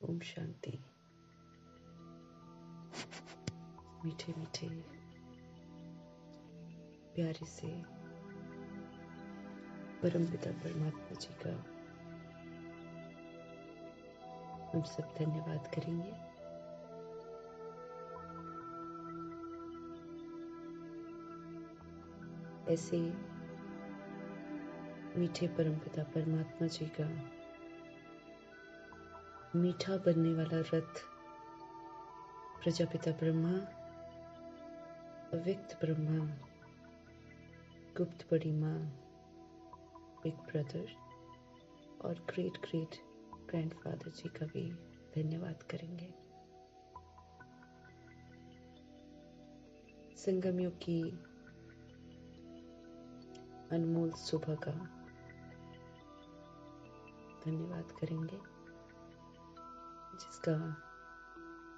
ओम शांति। मीठे मीठे प्यारे से परमपिता परमात्मा जी का हम सब धन्यवाद करेंगे। ऐसे मीठे परमपिता परमात्मा जी का मीठा बनने वाला रथ प्रजापिता ब्रह्मा, अव्यक्त ब्रह्मा, गुप्त बड़ी माँ, बिग ब्रदर और ग्रेट ग्रेट ग्रैंडफादर जी का भी धन्यवाद करेंगे। संगम युग की अनमोल सुबह का धन्यवाद करेंगे, जिसका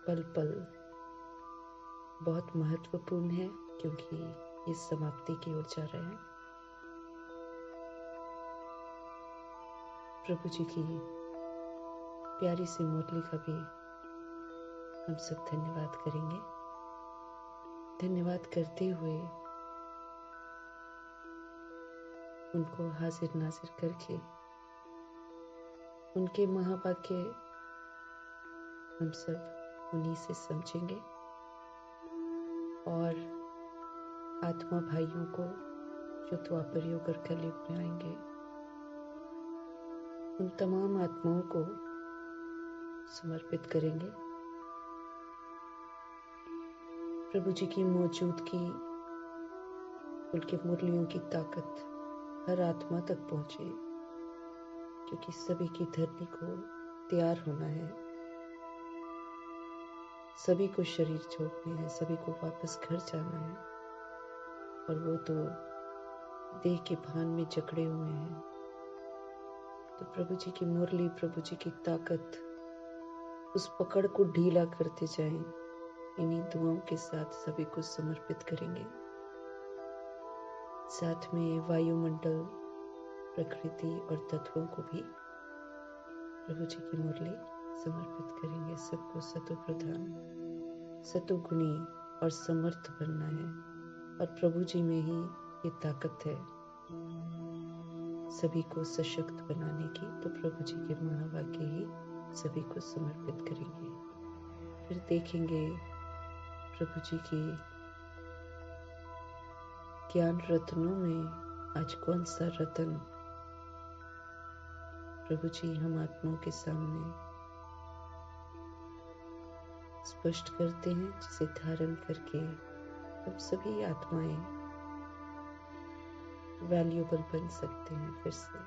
पल पल बहुत महत्वपूर्ण है, क्योंकि ये समाप्ति की ओर जा रहे हैं। प्रभु जी की प्यारी सी मुरली का भी हम सब धन्यवाद करेंगे। धन्यवाद करते हुए उनको हाजिर नाजिर करके उनके महावाक्य हम सब उन्हीं से समझेंगे और आत्मा भाइयों को जो द्वापर युग और कलयुग में आएंगे, उन तमाम आत्माओं को समर्पित करेंगे। प्रभु जी की मौजूदगी, उनके मुरलियों की ताकत हर आत्मा तक पहुंचे, क्योंकि सभी की धरती को तैयार होना है, सभी को शरीर छोड़ने हैं, सभी को वापस घर जाना है, और वो तो देह के भान में जकड़े हुए हैं। तो प्रभु जी की मुरली, प्रभु जी की ताकत, उस पकड़ को ढीला करते जाएं। इन्हीं दुआओं के साथ सभी को समर्पित करेंगे। साथ में वायुमंडल, प्रकृति और तत्वों को भी प्रभु जी की मुरली समर्पित करेंगे। सबको सतो प्रधान, सतो गुणी और समर्थ बनना है, और प्रभु जी में ही ये ताकत है सभी को सशक्त बनाने की। तो प्रभु जी के महावाक्य ही सभी को समर्पित करेंगे। फिर देखेंगे प्रभु जी की ज्ञान रत्नों में आज कौन सा रत्न प्रभु जी हम आत्माओं के सामने स्पष्ट करते हैं, जिसे धारण करके हम सभी आत्माएं वैल्यूएबल बन सकते हैं। फिर से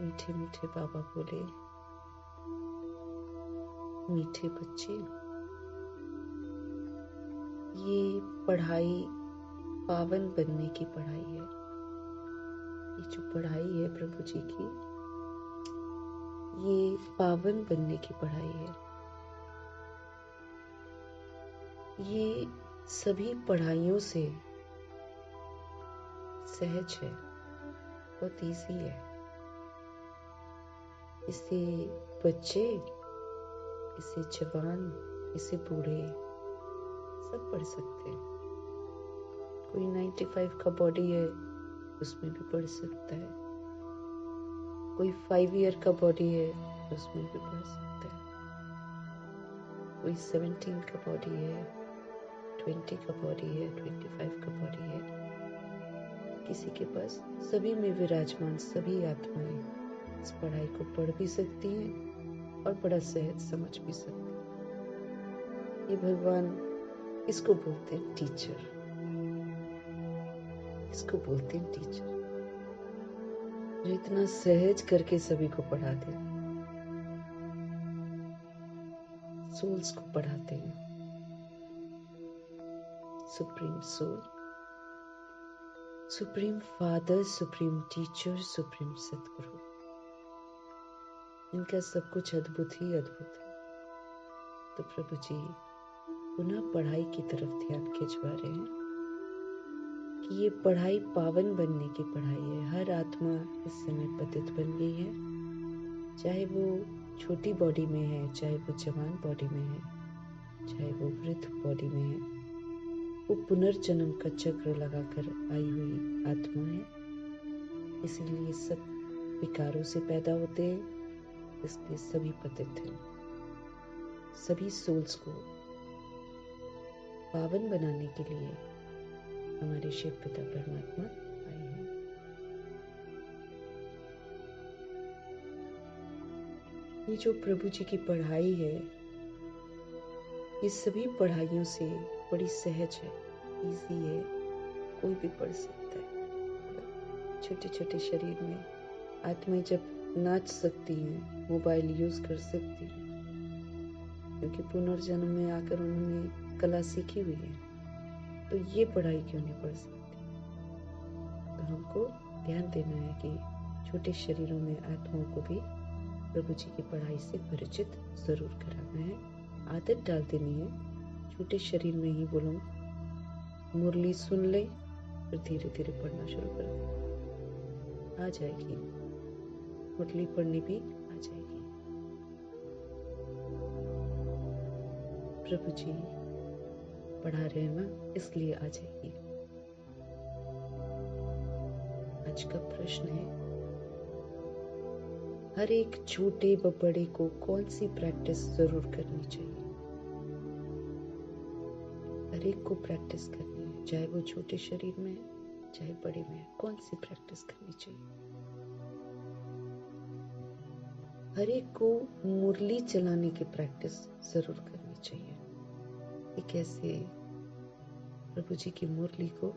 मीठे मीठे बाबा बोले, मीठे बच्चे, ये पढ़ाई पावन बनने की पढ़ाई है। ये जो पढ़ाई है प्रभु जी की, ये पावन बनने की पढ़ाई है। ये सभी पढ़ाइयों से सहज है, बहुत इजी है। इसे बच्चे, इसे जवान, इसे बूढ़े सब पढ़ सकते हैं। कोई 95 का बॉडी है, उसमें भी पढ़ सकता है। कोई 5 ईयर का बॉडी है, उसमें भी पढ़ सकता है। कोई 17 का बॉडी है, 20 का बॉडी है, 25 का बॉडी है। किसी के पास सभी में विराजमान सभी आत्माएं इस पढ़ाई को पढ़ भी सकती हैं और बड़ा सहज समझ भी सकती हैं। ये भगवान, इसको बोलते हैं टीचर, इसको बोलते हैं टीचर, जो इतना सहज करके सभी को पढ़ाते हैं, सोल्स को पढ़ाते हैं। Supreme soul, supreme father, supreme teacher, supreme Satguru, इनका सब कुछ अद्भुत ही अद्भुत है। तो प्रभु जी पुनः पढ़ाई की तरफ ध्यान खिंचवा रहे हैं कि ये पढ़ाई पावन बनने की पढ़ाई है। हर आत्मा इस समय पतित बन गई है, चाहे वो छोटी बॉडी में है, चाहे वो जवान बॉडी में है, चाहे वो वृद्ध बॉडी में है, वो पुनर्जन्म का चक्र लगाकर आई हुई आत्मा है। इसीलिए सब विकारों से पैदा होते हैं, इसलिए सभी पतित हैं। सभी सोल्स को पावन बनाने के लिए हमारे शिव पिता परमात्मा आए हैं। ये जो प्रभु जी की पढ़ाई है, ये सभी पढ़ाइयों से बड़ी सहज है, इजी है, कोई भी पढ़ सकता है। छोटे छोटे शरीर में आत्माएं जब नाच सकती हैं, मोबाइल यूज कर सकती हैं, क्योंकि पुनर्जन्म में आकर उन्होंने कला सीखी हुई है, तो ये पढ़ाई क्यों नहीं पढ़ सकती। तो हमको ध्यान देना है कि छोटे शरीरों में आत्माओं को भी प्रभु जी की पढ़ाई से परिचित जरूर कराना है। आदत डाल देनी है, छोटे शरीर में ही वो लोग मुरली सुन ले, फिर धीरे धीरे पढ़ना शुरू कर दे। आ जाएगी, मुरली पढ़नी भी आ जाएगी। प्रभु जी पढ़ा रहे हैं ना, इसलिए आ जाएगी। आज का प्रश्न है, हर एक छोटे व बड़े को कौन सी प्रैक्टिस जरूर करनी चाहिए। हर एक को प्रैक्टिस करनी है, चाहे वो छोटे शरीर में है, चाहे बड़े में है, कौन सी प्रैक्टिस करनी चाहिए। हर एक को मुरली चलाने की प्रैक्टिस जरूर करनी चाहिए। ये कैसे? प्रभु जी की मुरली को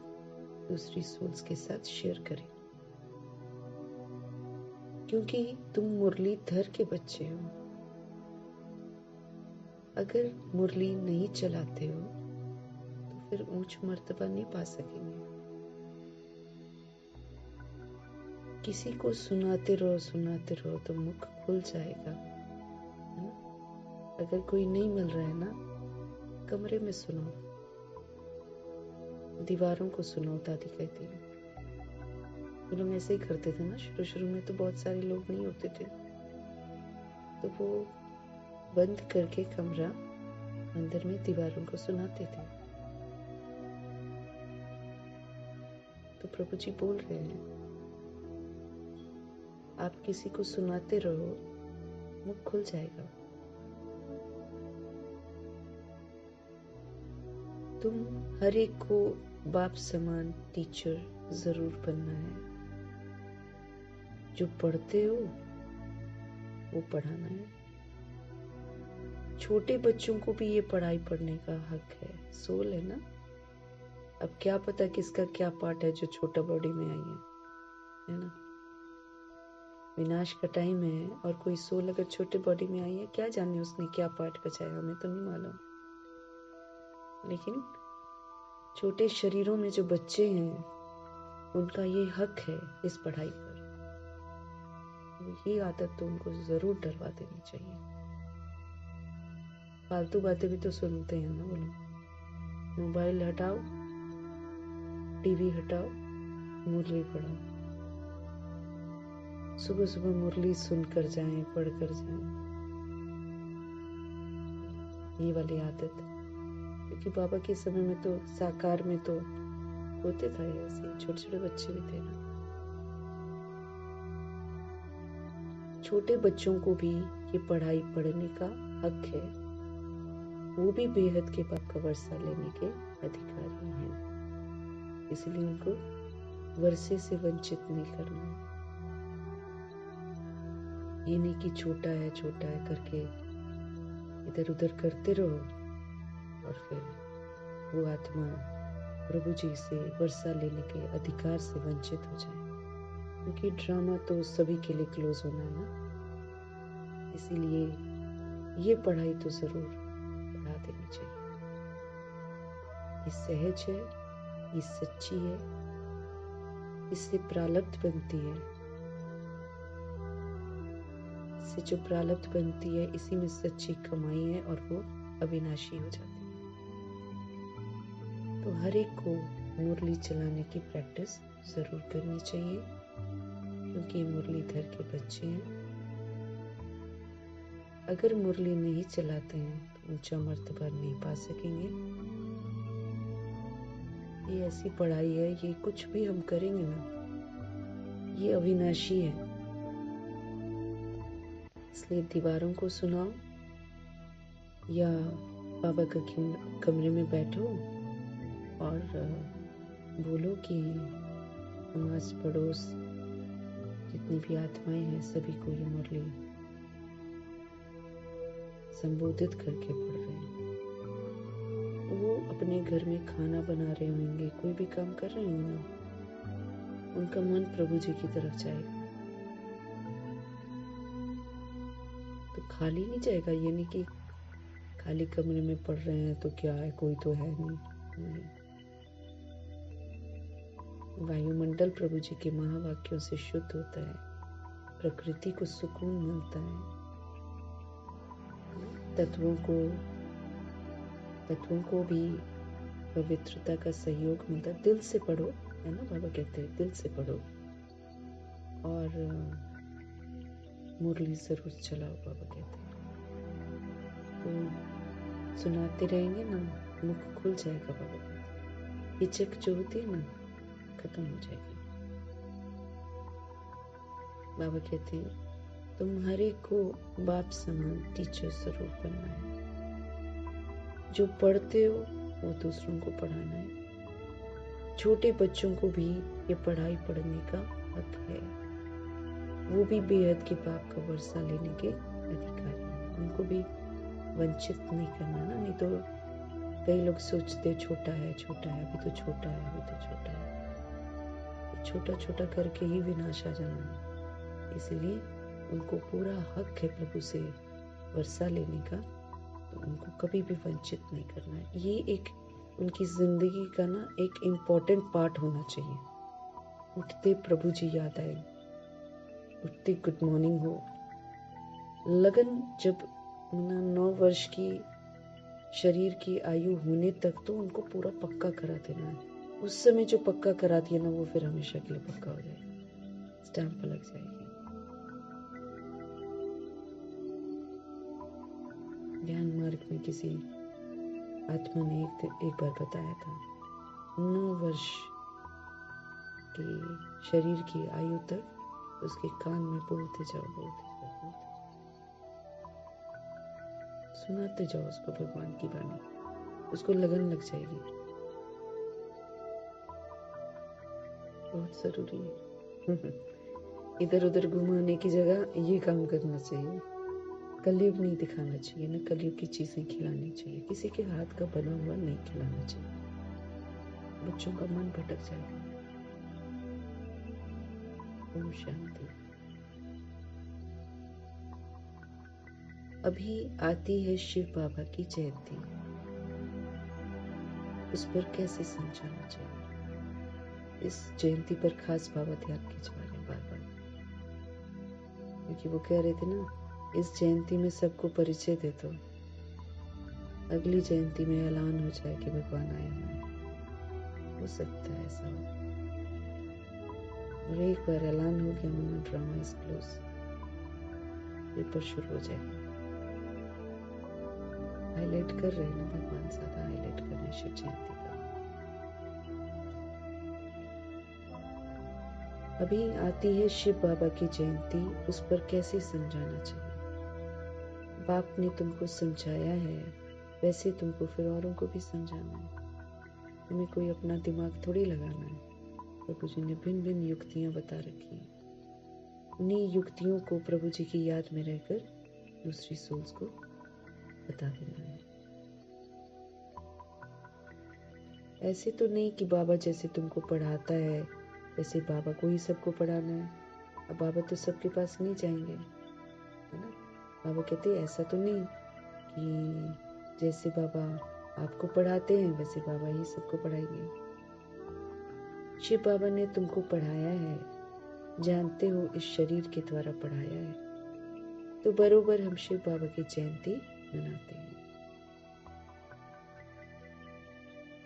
दूसरी सोल्स के साथ शेयर करें, क्योंकि तुम मुरलीधर के बच्चे हो। अगर मुरली नहीं चलाते हो तो फिर ऊंच मर्तबा नहीं पा सकेंगे। किसी को सुनाते रहो तो मुख खुल जाएगा, है ना? अगर कोई नहीं मिल रहा है ना, कमरे में सुनो, दीवारों को सुनो। दादी कहती है, वो लोग ऐसे ही करते थे ना, शुरू शुरू में तो बहुत सारे लोग नहीं होते थे, तो वो बंद करके कमरा अंदर में दीवारों को सुनाते थे। तो प्रभु जी बोल रहे हैं, आप किसी को सुनाते रहो, मुख खुल जाएगा। तुम हर एक को बाप समान टीचर जरूर बनना है। जो पढ़ते हो वो पढ़ाना है। छोटे बच्चों को भी ये पढ़ाई पढ़ने का हक है, सोल है ना। अब क्या पता किसका क्या पार्ट है जो छोटा बॉडी में आई है ना। विनाश का टाइम है और कोई सोल अगर छोटे बॉडी में आई है, क्या जाने उसने क्या पार्ट बचाया, हमें तो नहीं मालूम। लेकिन छोटे शरीरों में जो बच्चे हैं, उनका ये हक है इस पढ़ाई पर। ये आदत तो उनको जरूर डरवा देनी चाहिए। फालतू बातें भी तो सुनते हैं ना वो लोग। मोबाइल हटाओ, टीवी हटाओ, मुरली पढ़ो। सुबह सुबह मुरली सुनकर जाएं, पढ़कर जाएं। ये वाली आदत, क्योंकि बाबा के समय में तो साकार में तो होते थे ऐसे, छोटे छोटे बच्चे भी थे ना। छोटे बच्चों को भी ये पढ़ाई पढ़ने का हक है। वो भी बेहद के बाप का वर्षा लेने के अधिकारी हैं, इसलिए उनको वर्षे से वंचित नहीं करना। ये नहीं कि छोटा है करके इधर उधर करते रहो और फिर वो आत्मा प्रभु जी से वर्षा लेने के अधिकार से वंचित हो जाए, क्योंकि ड्रामा तो सभी के लिए क्लोज होना है ना। इसीलिए ये पढ़ाई तो जरूर पढ़ा देनी चाहिए। ये सहज है, ये सच्ची है, इससे प्रारब्ध बनती है। इससे जो प्रारब्ध बनती है, इसी में सच्ची कमाई है और वो अविनाशी हो जाती है। तो हर एक को मुरली चलाने की प्रैक्टिस जरूर करनी चाहिए, क्योंकि मुरलीधर के बच्चे हैं। अगर मुरली नहीं चलाते हैं तो ऊंचा मर्तबा नहीं पा सकेंगे। ये ऐसी पढ़ाई है, ये कुछ भी हम करेंगे ना, ये अविनाशी है। इसलिए दीवारों को सुनाओ या बाबा के कमरे में बैठो और बोलो कि हम आस पड़ोस जितनी भी आत्माएं हैं सभी को ये मुरली संबोधित करके पढ़ रहे हैं। वो अपने घर में खाना बना रहे होंगे, कोई भी काम कर रहे होंगे, उनका मन प्रभु जी की तरफ जाएगा तो खाली नहीं जाएगा। ये नहीं कि खाली कमरे में पढ़ रहे हैं तो क्या है, कोई तो है नहीं। वायुमंडल प्रभु जी के महावाक्यों से शुद्ध होता है, प्रकृति को सुकून मिलता है, तत्वों को भी पवित्रता का सहयोग मिलता है। दिल से पढ़ो, है ना, बाबा कहते हैं दिल से पढ़ो और मुरली जरूर चलाओ, बाबा कहते हैं। तो सुनाते रहेंगे ना, मुख खुल जाएगा, बाबा कहते हैं। हिचक जो होती है ना, खत्म हो जाएगी। बाबा कहते हैं तुम्हारे को बाप समान टीचर जरूर बनना है। जो पढ़ते हो वो दूसरों को पढ़ाना है। छोटे बच्चों को भी ये पढ़ाई पढ़ने का हक है। वो भी बेहद के बाप का वर्षा लेने के अधिकारी हैं। उनको भी वंचित नहीं करना ना, नहीं तो कई लोग सोचते छोटा है अभी तो छोटा है, छोटा छोटा करके ही विनाश आ जाना है। इसलिए उनको पूरा हक है प्रभु से वर्षा लेने का, तो उनको कभी भी वंचित नहीं करना है। ये एक उनकी जिंदगी का ना एक इम्पोर्टेंट पार्ट होना चाहिए। उठते प्रभु जी याद आए, उठते गुड मॉर्निंग हो, लगन जब 9 वर्ष की शरीर की आयु होने तक तो उनको पूरा पक्का करा देना है। उस समय जो पक्का करा दिया ना, वो फिर हमेशा के लिए पक्का हो जाएगा, स्टैंप लग जाएगी। ज्ञान मार्ग में किसी आत्मा ने एक बार बताया था, 9 वर्ष की शरीर की आयु तक उसके कान में बोलते जाओ, सुनाते जाओ उसको भगवान की वाणी, उसको लगन लग जाएगी। बहुत जरूरी है। इधर उधर घुमाने की जगह ये काम करना चाहिए। कलयुग नहीं दिखाना चाहिए ना, कलयुग की चीजें खिलानी चाहिए। किसी के हाथ का बना हुआ नहीं खिलाना चाहिए, बच्चों का मन भटक जाएगा। ओम शांति। अभी आती है शिव बाबा की जयंती, उस पर कैसे समझाना चाहिए। इस जयंती पर खास बाबा ध्यान खिंचवा रहे बार बार, क्योंकि वो कह रहे थे ना, इस जयंती में सबको परिचय दे दो, अगली जयंती में ऐलान हो जाए कि भगवान आए हैं। हो सकता है ऐसा हो, और एक बार ऐलान हो गया मानो ड्रामा इज क्लोज, पेपर शुरू हो जाएगा। हाईलाइट कर रहे हैं ना भगवान, ज्यादा हाईलाइट कर रहे हैं शिव जयंती पर। अभी आती है शिव बाबा की जयंती, उस पर कैसे समझाना चाहिए। बाप ने तुमको समझाया है, वैसे तुमको फिर औरों को भी समझाना है। तुम्हें कोई अपना दिमाग थोड़ी लगाना है। प्रभु जी ने भिन्न भिन्न युक्तियां बता रखी हैं। उन्हीं युक्तियों को प्रभु जी की याद में रहकर दूसरी सोल्स को बता देना है। ऐसे तो नहीं कि बाबा जैसे तुमको पढ़ाता है वैसे बाबा को ही सबको पढ़ाना है। अब बाबा तो सबके पास नहीं जाएंगे, है ना। बाबा कहते हैं ऐसा तो नहीं कि जैसे बाबा आपको पढ़ाते हैं वैसे बाबा ही सबको पढ़ाएंगे। शिव बाबा ने तुमको पढ़ाया है, जानते हो इस शरीर के द्वारा पढ़ाया है, तो बरोबर हम शिव बाबा की जयंती मनाते हैं।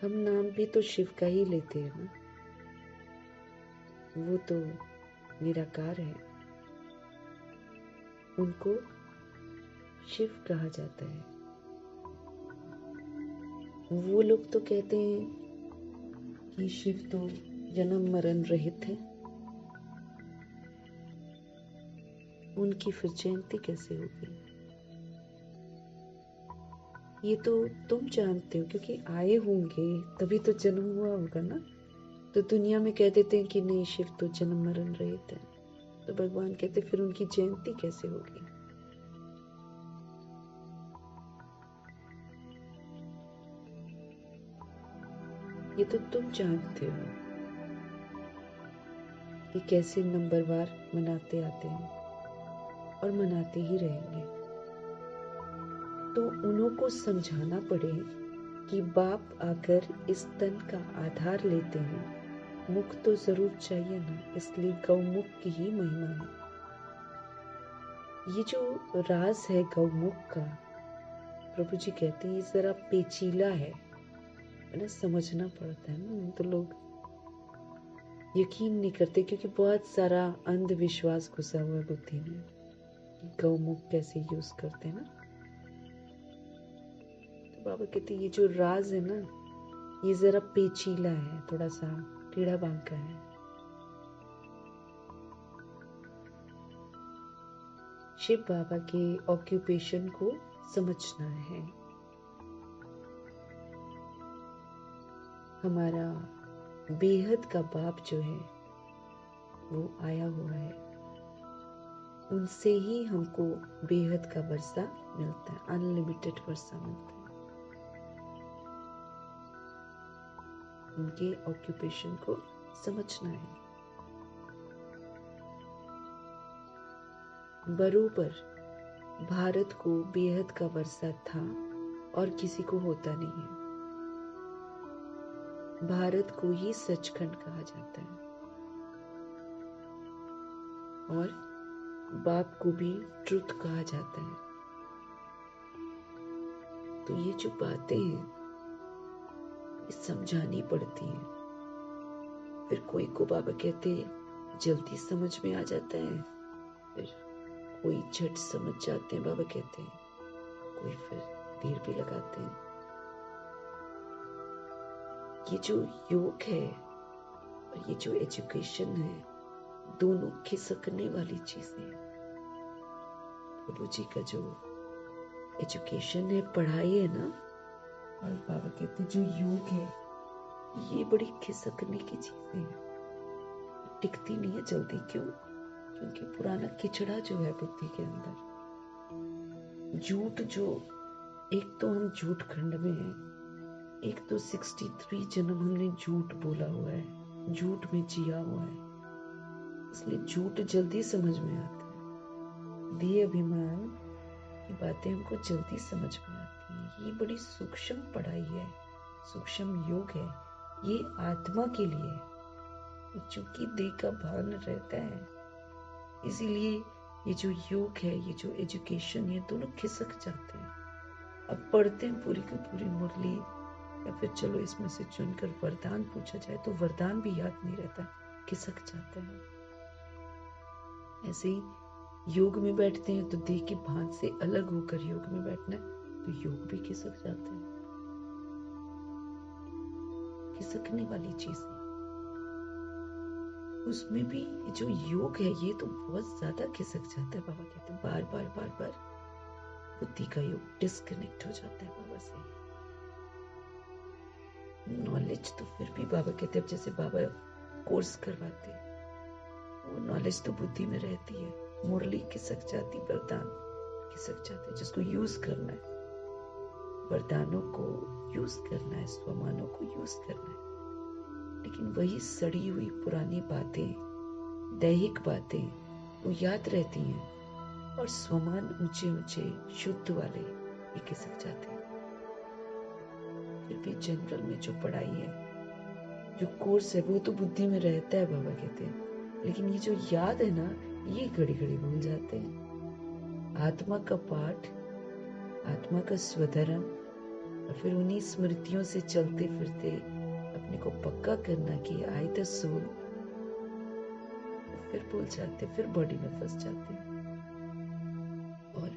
हम नाम भी तो शिव का ही लेते हैं ना, वो तो निराकार है। उनको शिव कहा जाता है। वो लोग तो कहते हैं कि शिव तो जन्म मरण रहित है, उनकी फिर जयंती कैसे होगी? ये तो तुम जानते हो, क्योंकि आए होंगे तभी तो जन्म हुआ होगा ना। तो दुनिया में कह देते हैं कि नहीं, शिव तो जन्म मरण रहित है, तो भगवान कहते फिर उनकी जयंती कैसे होगी? ये तो तुम जानते हो कि कैसे नंबरवार मनाते आते हैं और मनाते ही रहेंगे। तो उन्हों को समझाना पड़े कि बाप आकर इस तन का आधार लेते हैं, मुख तो जरूर चाहिए ना, इसलिए गौमुख की ही महिमा है। ये जो राज है गौमुख का, प्रभु जी कहते हैं ये जरा पेचीला है ना, समझना पड़ता है ना। तो लोग यकीन नहीं करते क्योंकि बहुत सारा अंधविश्वास घुसा हुआ है बुद्धि में, गौमुख कैसे यूज करते हैं ना। तो बाबा कहते ये जो राज है ना, ये जरा पेचीला है, थोड़ा सा टेढ़ा बांका है। शिव बाबा के ऑक्यूपेशन को समझना है। हमारा बेहद का बाप जो है वो आया हुआ है, उनसे ही हमको बेहद का वर्षा मिलता है, अनलिमिटेड वर्षा मिलता है। उनके ऑक्यूपेशन को समझना है। बरोबर भारत को बेहद का वर्षा था और किसी को होता नहीं है। भारत को ही सचखंड कहा जाता है और बाप को भी ट्रुथ कहा जाता है। तो ये जो बातें हैं ये समझानी पड़ती हैं। फिर कोई को बाबा कहते जल्दी समझ में आ जाता है, फिर कोई झट समझ जाते हैं बाबा कहते हैं, कोई फिर देर भी लगाते हैं। ये जो योग है और ये जो एजुकेशन है, दोनों खिसकने वाली चीजें हैं। प्रभु जी का जो एजुकेशन है, पढ़ाई है ना, और बाबा कहते जो योग है ये बड़ी खिसकने की चीजें हैं, टिकती नहीं है जल्दी। क्यों? क्योंकि पुराना किचड़ा जो है बुद्धि के अंदर, झूठ जो, एक तो हम झूठ खंड में हैं, एक तो 63 जन्म हमने झूठ बोला हुआ है, झूठ में जिया हुआ है, इसलिए झूठ जल्दी समझ में आता है। देह अभिमान की बातें हमको जल्दी समझ में आती हैं। ये बड़ी सूक्ष्म पढ़ाई है, सूक्ष्म योग है, ये आत्मा के लिए है। चूंकि देह का भान रहता है, इसीलिए ये जो योग है, ये जो एजुकेशन है, दोनों खिसक जाते हैं। अब पढ़ते हैं पूरी की पूरी मुरली, या फिर चलो इसमें से चुनकर वरदान पूछा जाए तो वरदान भी याद नहीं रहता, खिसक जाता है। ऐसे ही योग में बैठते हैं तो देह के भान से अलग होकर योग में बैठना है तो योग भी खिसक जाता है। खिसकने वाली चीज है। उसमें भी जो योग है ये तो बहुत ज्यादा खिसक जाता है। बाबा कहते हैं बार बार बार बार बुद्धि का योग डिस्कनेक्ट हो जाता है बाबा से। नॉलेज तो फिर भी बाबा कहते हैं, जैसे बाबा कोर्स करवाते हैं, वो नॉलेज तो बुद्धि में रहती है, मुरली खिसक जाती, वरदान खिसक जाते, जिसको यूज करना है, वरदानों को यूज करना है, स्वमानों को यूज करना है। लेकिन वही सड़ी हुई पुरानी बातें, दैहिक बातें वो याद रहती हैं और स्वमान ऊंचे ऊंचे शुद्ध वाले ये खिसक जाते हैं। फिर भी जनरल में जो पढ़ाई है, जो कोर्स है, वो तो बुद्धि में रहता है बाबा कहते हैं, लेकिन ये जो याद है ना, ये घड़ी घड़ी भूल जाते हैं। आत्मा का पाठ, आत्मा का स्वधर्म, और फिर उन्हीं स्मृतियों से चलते फिरते अपने को पक्का करना कि आई द सोल, फिर भूल जाते, फिर बॉडी में फंस जाते। और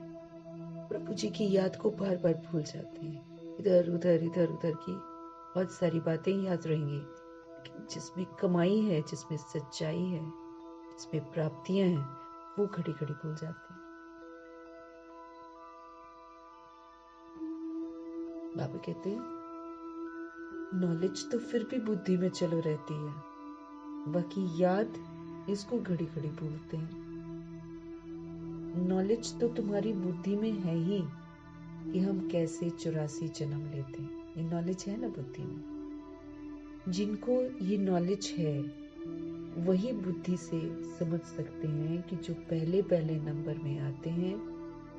प्रभु जी की याद को बार बार भूल जाते हैं। इधर उधर की बहुत सारी बातें याद रहेंगी, लेकिन जिसमें कमाई है, जिसमें सच्चाई है, जिसमें प्राप्तियां हैं, वो घड़ी घड़ी भूल जाते हैं। बाबा कहते हैं नॉलेज तो फिर भी बुद्धि में चलो रहती है, बाकी याद इसको घड़ी घड़ी भूलते हैं। नॉलेज तो तुम्हारी बुद्धि में है ही कि हम कैसे 84 जन्म लेते हैं। ये नॉलेज है ना बुद्धि में। जिनको ये नॉलेज है वही बुद्धि से समझ सकते हैं कि जो पहले पहले नंबर में आते हैं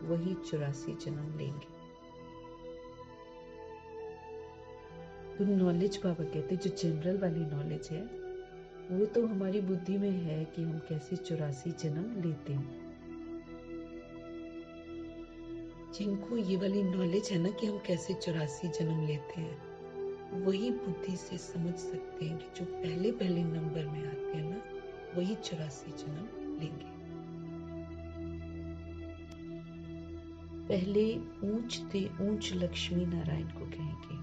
वही 84 जन्म लेंगे। तो नॉलेज बाबा कहते जो जनरल वाली नॉलेज है वो तो हमारी बुद्धि में है कि हम कैसे 84 जन्म लेते हैं। जिनको ये वाली नॉलेज है ना कि हम कैसे 84 जन्म लेते हैं, वही बुद्धि से समझ सकते हैं कि जो पहले पहले नंबर में आते हैं ना वही 84 जन्म लेंगे। पहले ऊंच ते ऊंच लक्ष्मी नारायण को कहेंगे।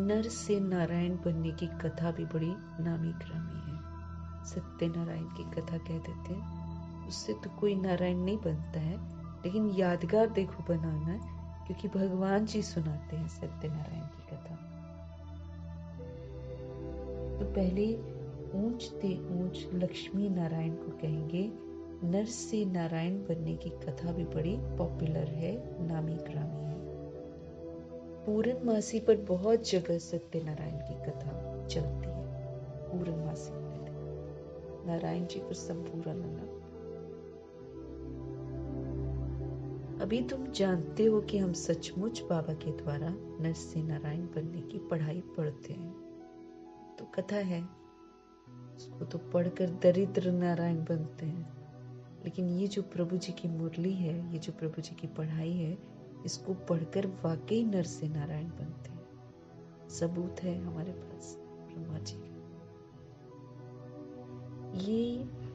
नर से नारायण बनने की कथा भी बड़ी नामी ग्रामी है। सत्यनारायण की कथा कह देते हैं, उससे तो कोई नारायण नहीं बनता है, लेकिन यादगार देखो बनाना, क्योंकि भगवान जी सुनाते हैं सत्यनारायण की कथा। तो पहले ऊंच ते ऊंच लक्ष्मी नारायण को कहेंगे। नर से नारायण बनने की कथा भी बड़ी पॉपुलर है, नामी ग्रामी है। पूर्णमासी पर बहुत जगह सत्यनारायण की कथा चलती है। पूर्णमासी पर नारायण जी को संपूर्ण नाम। अभी तुम जानते हो कि हम सचमुच बाबा के द्वारा नर से नारायण बनने की पढ़ाई पढ़ते हैं, तो कथा है, उसको तो पढ़कर दरिद्र नारायण बनते हैं। लेकिन ये जो प्रभु जी की मुरली है, ये जो प्रभु जी की पढ़ाई है, इसको पढ़कर वाकई नर से नारायण बनते हैं। सबूत है हमारे पास ब्रह्मा जी का। ये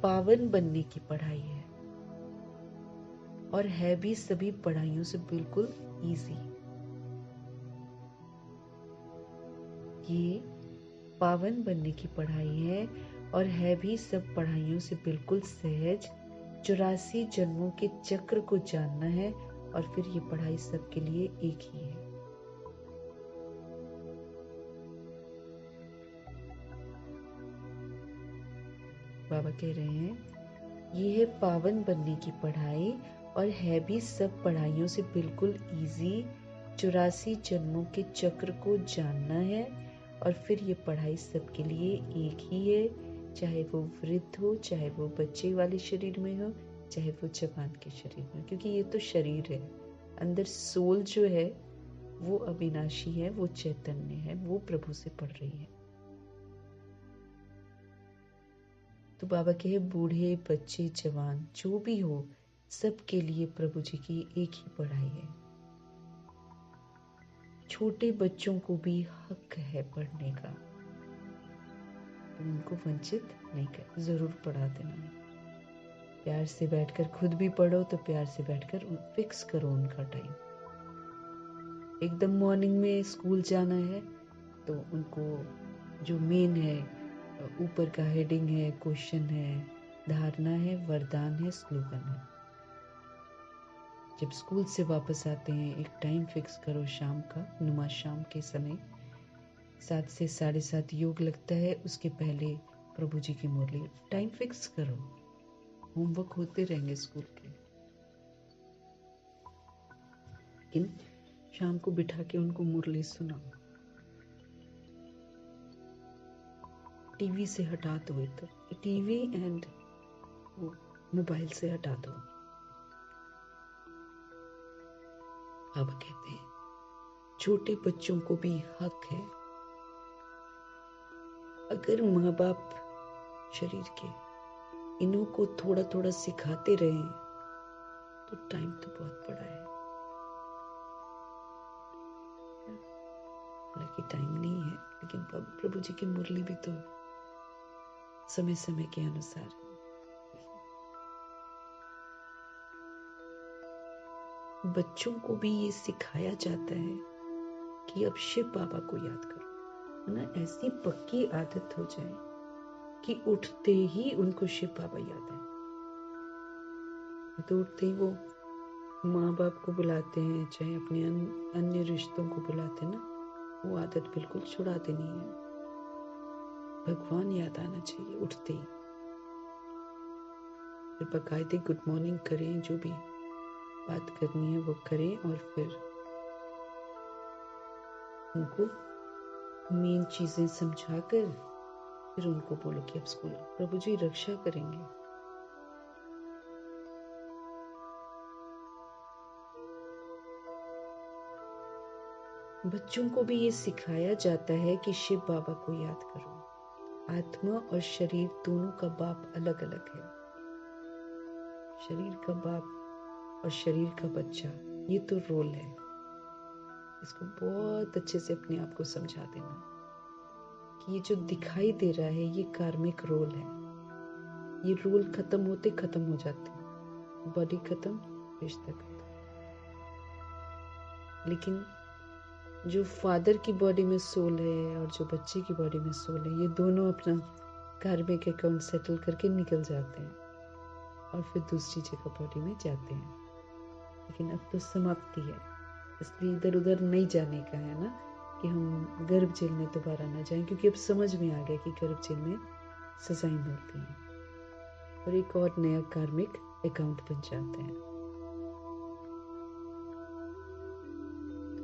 पावन बनने की पढ़ाई है और है भी सभी पढ़ाइयों से बिल्कुल इजी। ये पावन बनने की पढ़ाई है और है भी सब पढ़ाइयों से बिल्कुल सहज। 84 जन्मों के चक्र को जानना है और फिर ये पढ़ाई सबके लिए एक ही है। बाबा कह रहे हैं ये है पावन बनने की पढ़ाई और है भी सब पढ़ाइयों से बिल्कुल इजी। 84 जन्मों के चक्र को जानना है और फिर ये पढ़ाई सबके लिए एक ही है, चाहे वो वृद्ध हो, चाहे वो बच्चे वाले शरीर में हो, चाहे वो जवान के शरीर में, क्योंकि ये तो शरीर है। अंदर सोल जो है वो अविनाशी है, वो चैतन्य है, वो प्रभु से पढ़ रही है। तो बाबा कहे बूढ़े बच्चे जवान जो भी हो, सबके लिए प्रभु जी की एक ही पढ़ाई है। छोटे बच्चों को भी हक है पढ़ने का, तो उनको वंचित नहीं कर, जरूर पढ़ा देना। प्यार से बैठकर खुद भी पढ़ो, तो प्यार से बैठकर फिक्स करो उनका टाइम। एकदम मॉर्निंग में स्कूल जाना है तो उनको जो मेन है, ऊपर का हेडिंग है, क्वेश्चन है, धारणा है, वरदान है, स्लोगन है। जब स्कूल से वापस आते हैं एक टाइम फिक्स करो शाम का, नुमा शाम के समय 7 से 7:30 योग लगता है, उसके पहले प्रभु जी की मुरली। टाइम फिक्स करो, होमवर्क होते रहेंगे स्कूल के, लेकिन शाम को बिठा के उनको मुरली सुनाओ। टीवी से हटा दो, इधर टीवी एंड मोबाइल से हटा दो। बाबा कहते हैं छोटे बच्चों को भी हक है। अगर माँ बाप शरीर के इन्हों को थोड़ा थोड़ा सिखाते रहे तो टाइम तो बहुत बड़ा है। हालांकि टाइम नहीं है, लेकिन प्रभु जी की मुरली भी तो समय समय के अनुसार। बच्चों को भी ये सिखाया जाता है कि अब शिव बाबा को याद करो, ना ऐसी पक्की आदत हो जाए कि उठते ही उनको शिव बाबा याद आए। तो उठते ही वो माँ बाप को बुलाते हैं, चाहे अपने अन्य रिश्तों को बुलाते हैं ना, वो आदत बिल्कुल छुड़ा देनी है। भगवान याद आना चाहिए उठते ही। फिर बाकायदे गुड मॉर्निंग करें, जो भी बात करनी है वो करें, और फिर उनको मेन चीजें समझाकर फिर उनको बोलो कि अब स्कूल प्रभु जी रक्षा करेंगे। बच्चों को भी ये सिखाया जाता है कि शिव बाबा को याद करो। आत्मा और शरीर दोनों का बाप अलग अलग है। शरीर का बाप और शरीर का बच्चा, ये तो रोल है। इसको बहुत अच्छे से अपने आप को समझा देना कि ये जो दिखाई दे रहा है ये कार्मिक रोल है। ये रोल खत्म होते खत्म हो जाते हैं, बॉडी खत्म, रिश्ता खत्म। लेकिन जो फादर की बॉडी में सोल है और जो बच्चे की बॉडी में सोल है, ये दोनों अपना कार्मिक अकाउंट सेटल करके निकल जाते हैं और फिर दूसरी जगह बॉडी में जाते हैं। लेकिन अब तो समाप्ति है, इसलिए इधर उधर नहीं जाने का है ना, कि हम गर्भ जेल में दोबारा ना जाएं, क्योंकि अब समझ में आ गया कि गर्भ जेल में सजाएं मिलती हैं और एक और नया कार्मिक अकाउंट बन जाते हैं।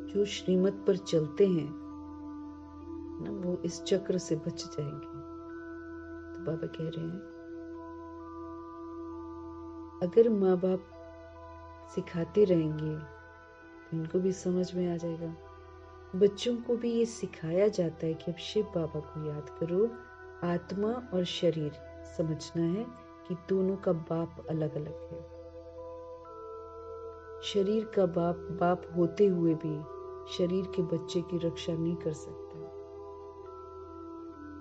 जो श्रीमत पर चलते हैं ना, वो इस चक्र से बच जाएंगे। तो बाबा कह रहे हैं, अगर माँ बाप सिखाते रहेंगे तो इनको भी समझ में आ जाएगा। बच्चों को भी ये सिखाया जाता है कि अब शिव बाबा को याद करो। आत्मा और शरीर समझना है कि दोनों का बाप अलग अलग है। शरीर का बाप बाप होते हुए भी शरीर के बच्चे की रक्षा नहीं कर सकता,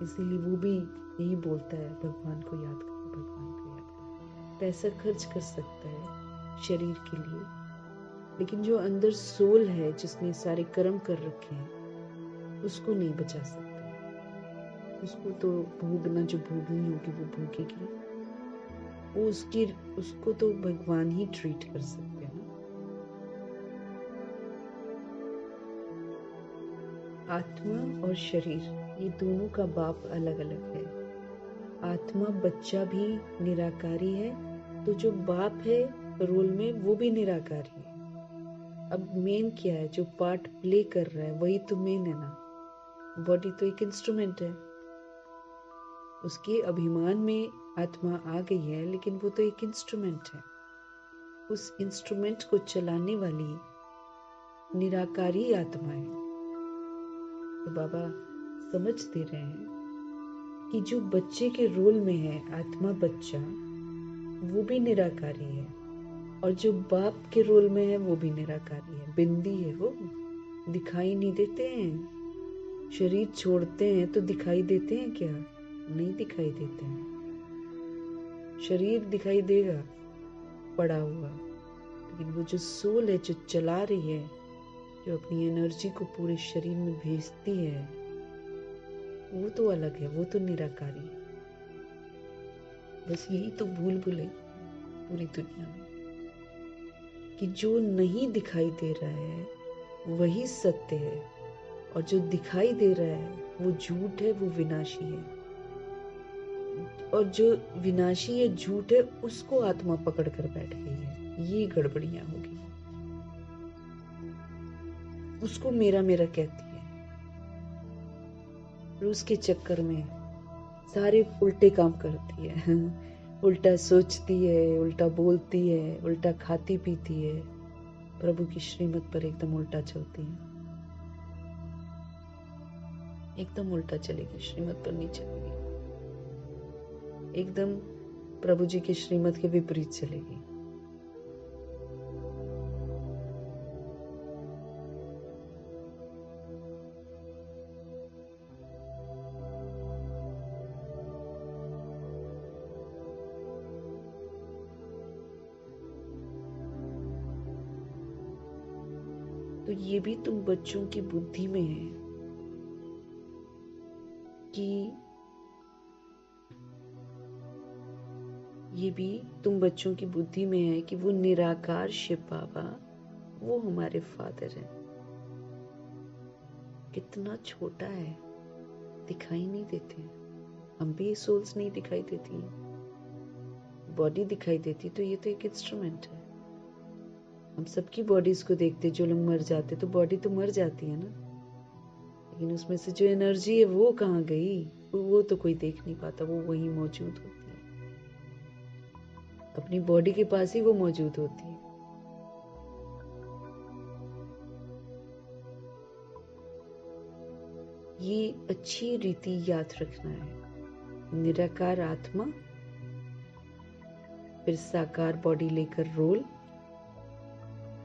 इसीलिए वो भी यही बोलता है, भगवान को याद करो, भगवान को याद करो। पैसा खर्च कर सकता है शरीर के लिए, लेकिन जो अंदर सोल है, जिसने सारे कर्म कर रखे हैं, उसको नहीं बचा सकता। उसको तो भोगना जो भोगनी होगी वो भोगेगी। वो उसको तो भगवान ही ट्रीट कर सकते हैं ना। आत्मा और शरीर, ये दोनों का बाप अलग अलग है। आत्मा बच्चा भी निराकारी है, तो जो बाप है रोल में वो भी निराकारी है। अब मेन क्या है, जो पार्ट प्ले कर रहा है वही तो मेन है ना। बॉडी तो एक इंस्ट्रूमेंट है, उसके अभिमान में आत्मा आ गई है, लेकिन वो तो एक इंस्ट्रूमेंट है। उस इंस्ट्रूमेंट को चलाने वाली निराकारी आत्मा है। तो बाबा समझ दे रहे हैं कि जो बच्चे के रोल में है आत्मा बच्चा, वो भी निराकारी है, और जो बाप के रोल में है वो भी निराकारी है। बिंदी है, वो दिखाई नहीं देते हैं। शरीर छोड़ते हैं तो दिखाई देते हैं क्या? नहीं दिखाई देते हैं। शरीर दिखाई देगा पड़ा हुआ, लेकिन वो जो सोल है, जो चला रही है, जो अपनी एनर्जी को पूरे शरीर में भेजती है, वो तो अलग है, वो तो निराकारी। बस यही तो भूल भुलई पूरी दुनिया में, कि जो नहीं दिखाई दे रहा है वही सत्य है, और जो दिखाई दे रहा है वो झूठ है, वो विनाशी है। और जो विनाशी है, झूठ है, उसको आत्मा पकड़ कर बैठ गई है। ये गड़बड़ियां होगी, उसको मेरा मेरा कहती है, और उसके चक्कर में सारे उल्टे काम करती है। उल्टा सोचती है, उल्टा बोलती है, उल्टा खाती पीती है, प्रभु की श्रीमत पर एकदम उल्टा चलती है। एकदम उल्टा चलेगी, श्रीमत पर नहीं चलेगी, एकदम प्रभु जी की श्रीमत के विपरीत चलेगी। तो ये भी तुम बच्चों की बुद्धि में है कि ये भी तुम बच्चों की बुद्धि में है कि वो निराकार शिव बाबा वो हमारे फादर हैं। कितना छोटा है, दिखाई नहीं देते। हम भी सोल्स नहीं दिखाई देती, बॉडी दिखाई देती, तो ये तो एक इंस्ट्रूमेंट है। हम सबकी बॉडीज को देखते, जो लोग मर जाते तो बॉडी तो मर जाती है ना, लेकिन उसमें से जो एनर्जी है वो कहाँ गई, वो तो कोई देख नहीं पाता, वो वहीं मौजूद होती है, अपनी बॉडी के पास ही वो मौजूद होती है। ये अच्छी रीति याद रखना है। निराकार आत्मा, फिर साकार बॉडी लेकर रोल,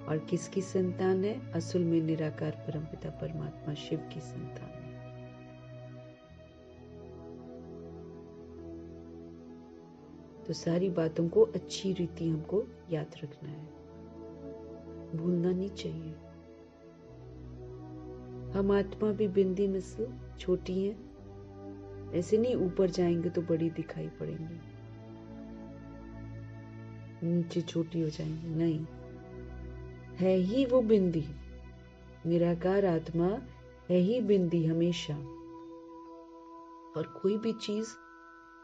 और किसकी संतान है? असल में निराकार परमपिता परमात्मा शिव की संतान है। तो सारी बातों को अच्छी रीति हमको याद रखना है, भूलना नहीं चाहिए। हम आत्मा भी बिंदी में से छोटी है, ऐसे नहीं ऊपर जाएंगे तो बड़ी दिखाई पड़ेंगी, नीचे छोटी हो जाएंगी, नहीं, है ही वो बिंदी। निराकार आत्मा है ही बिंदी हमेशा। और कोई भी चीज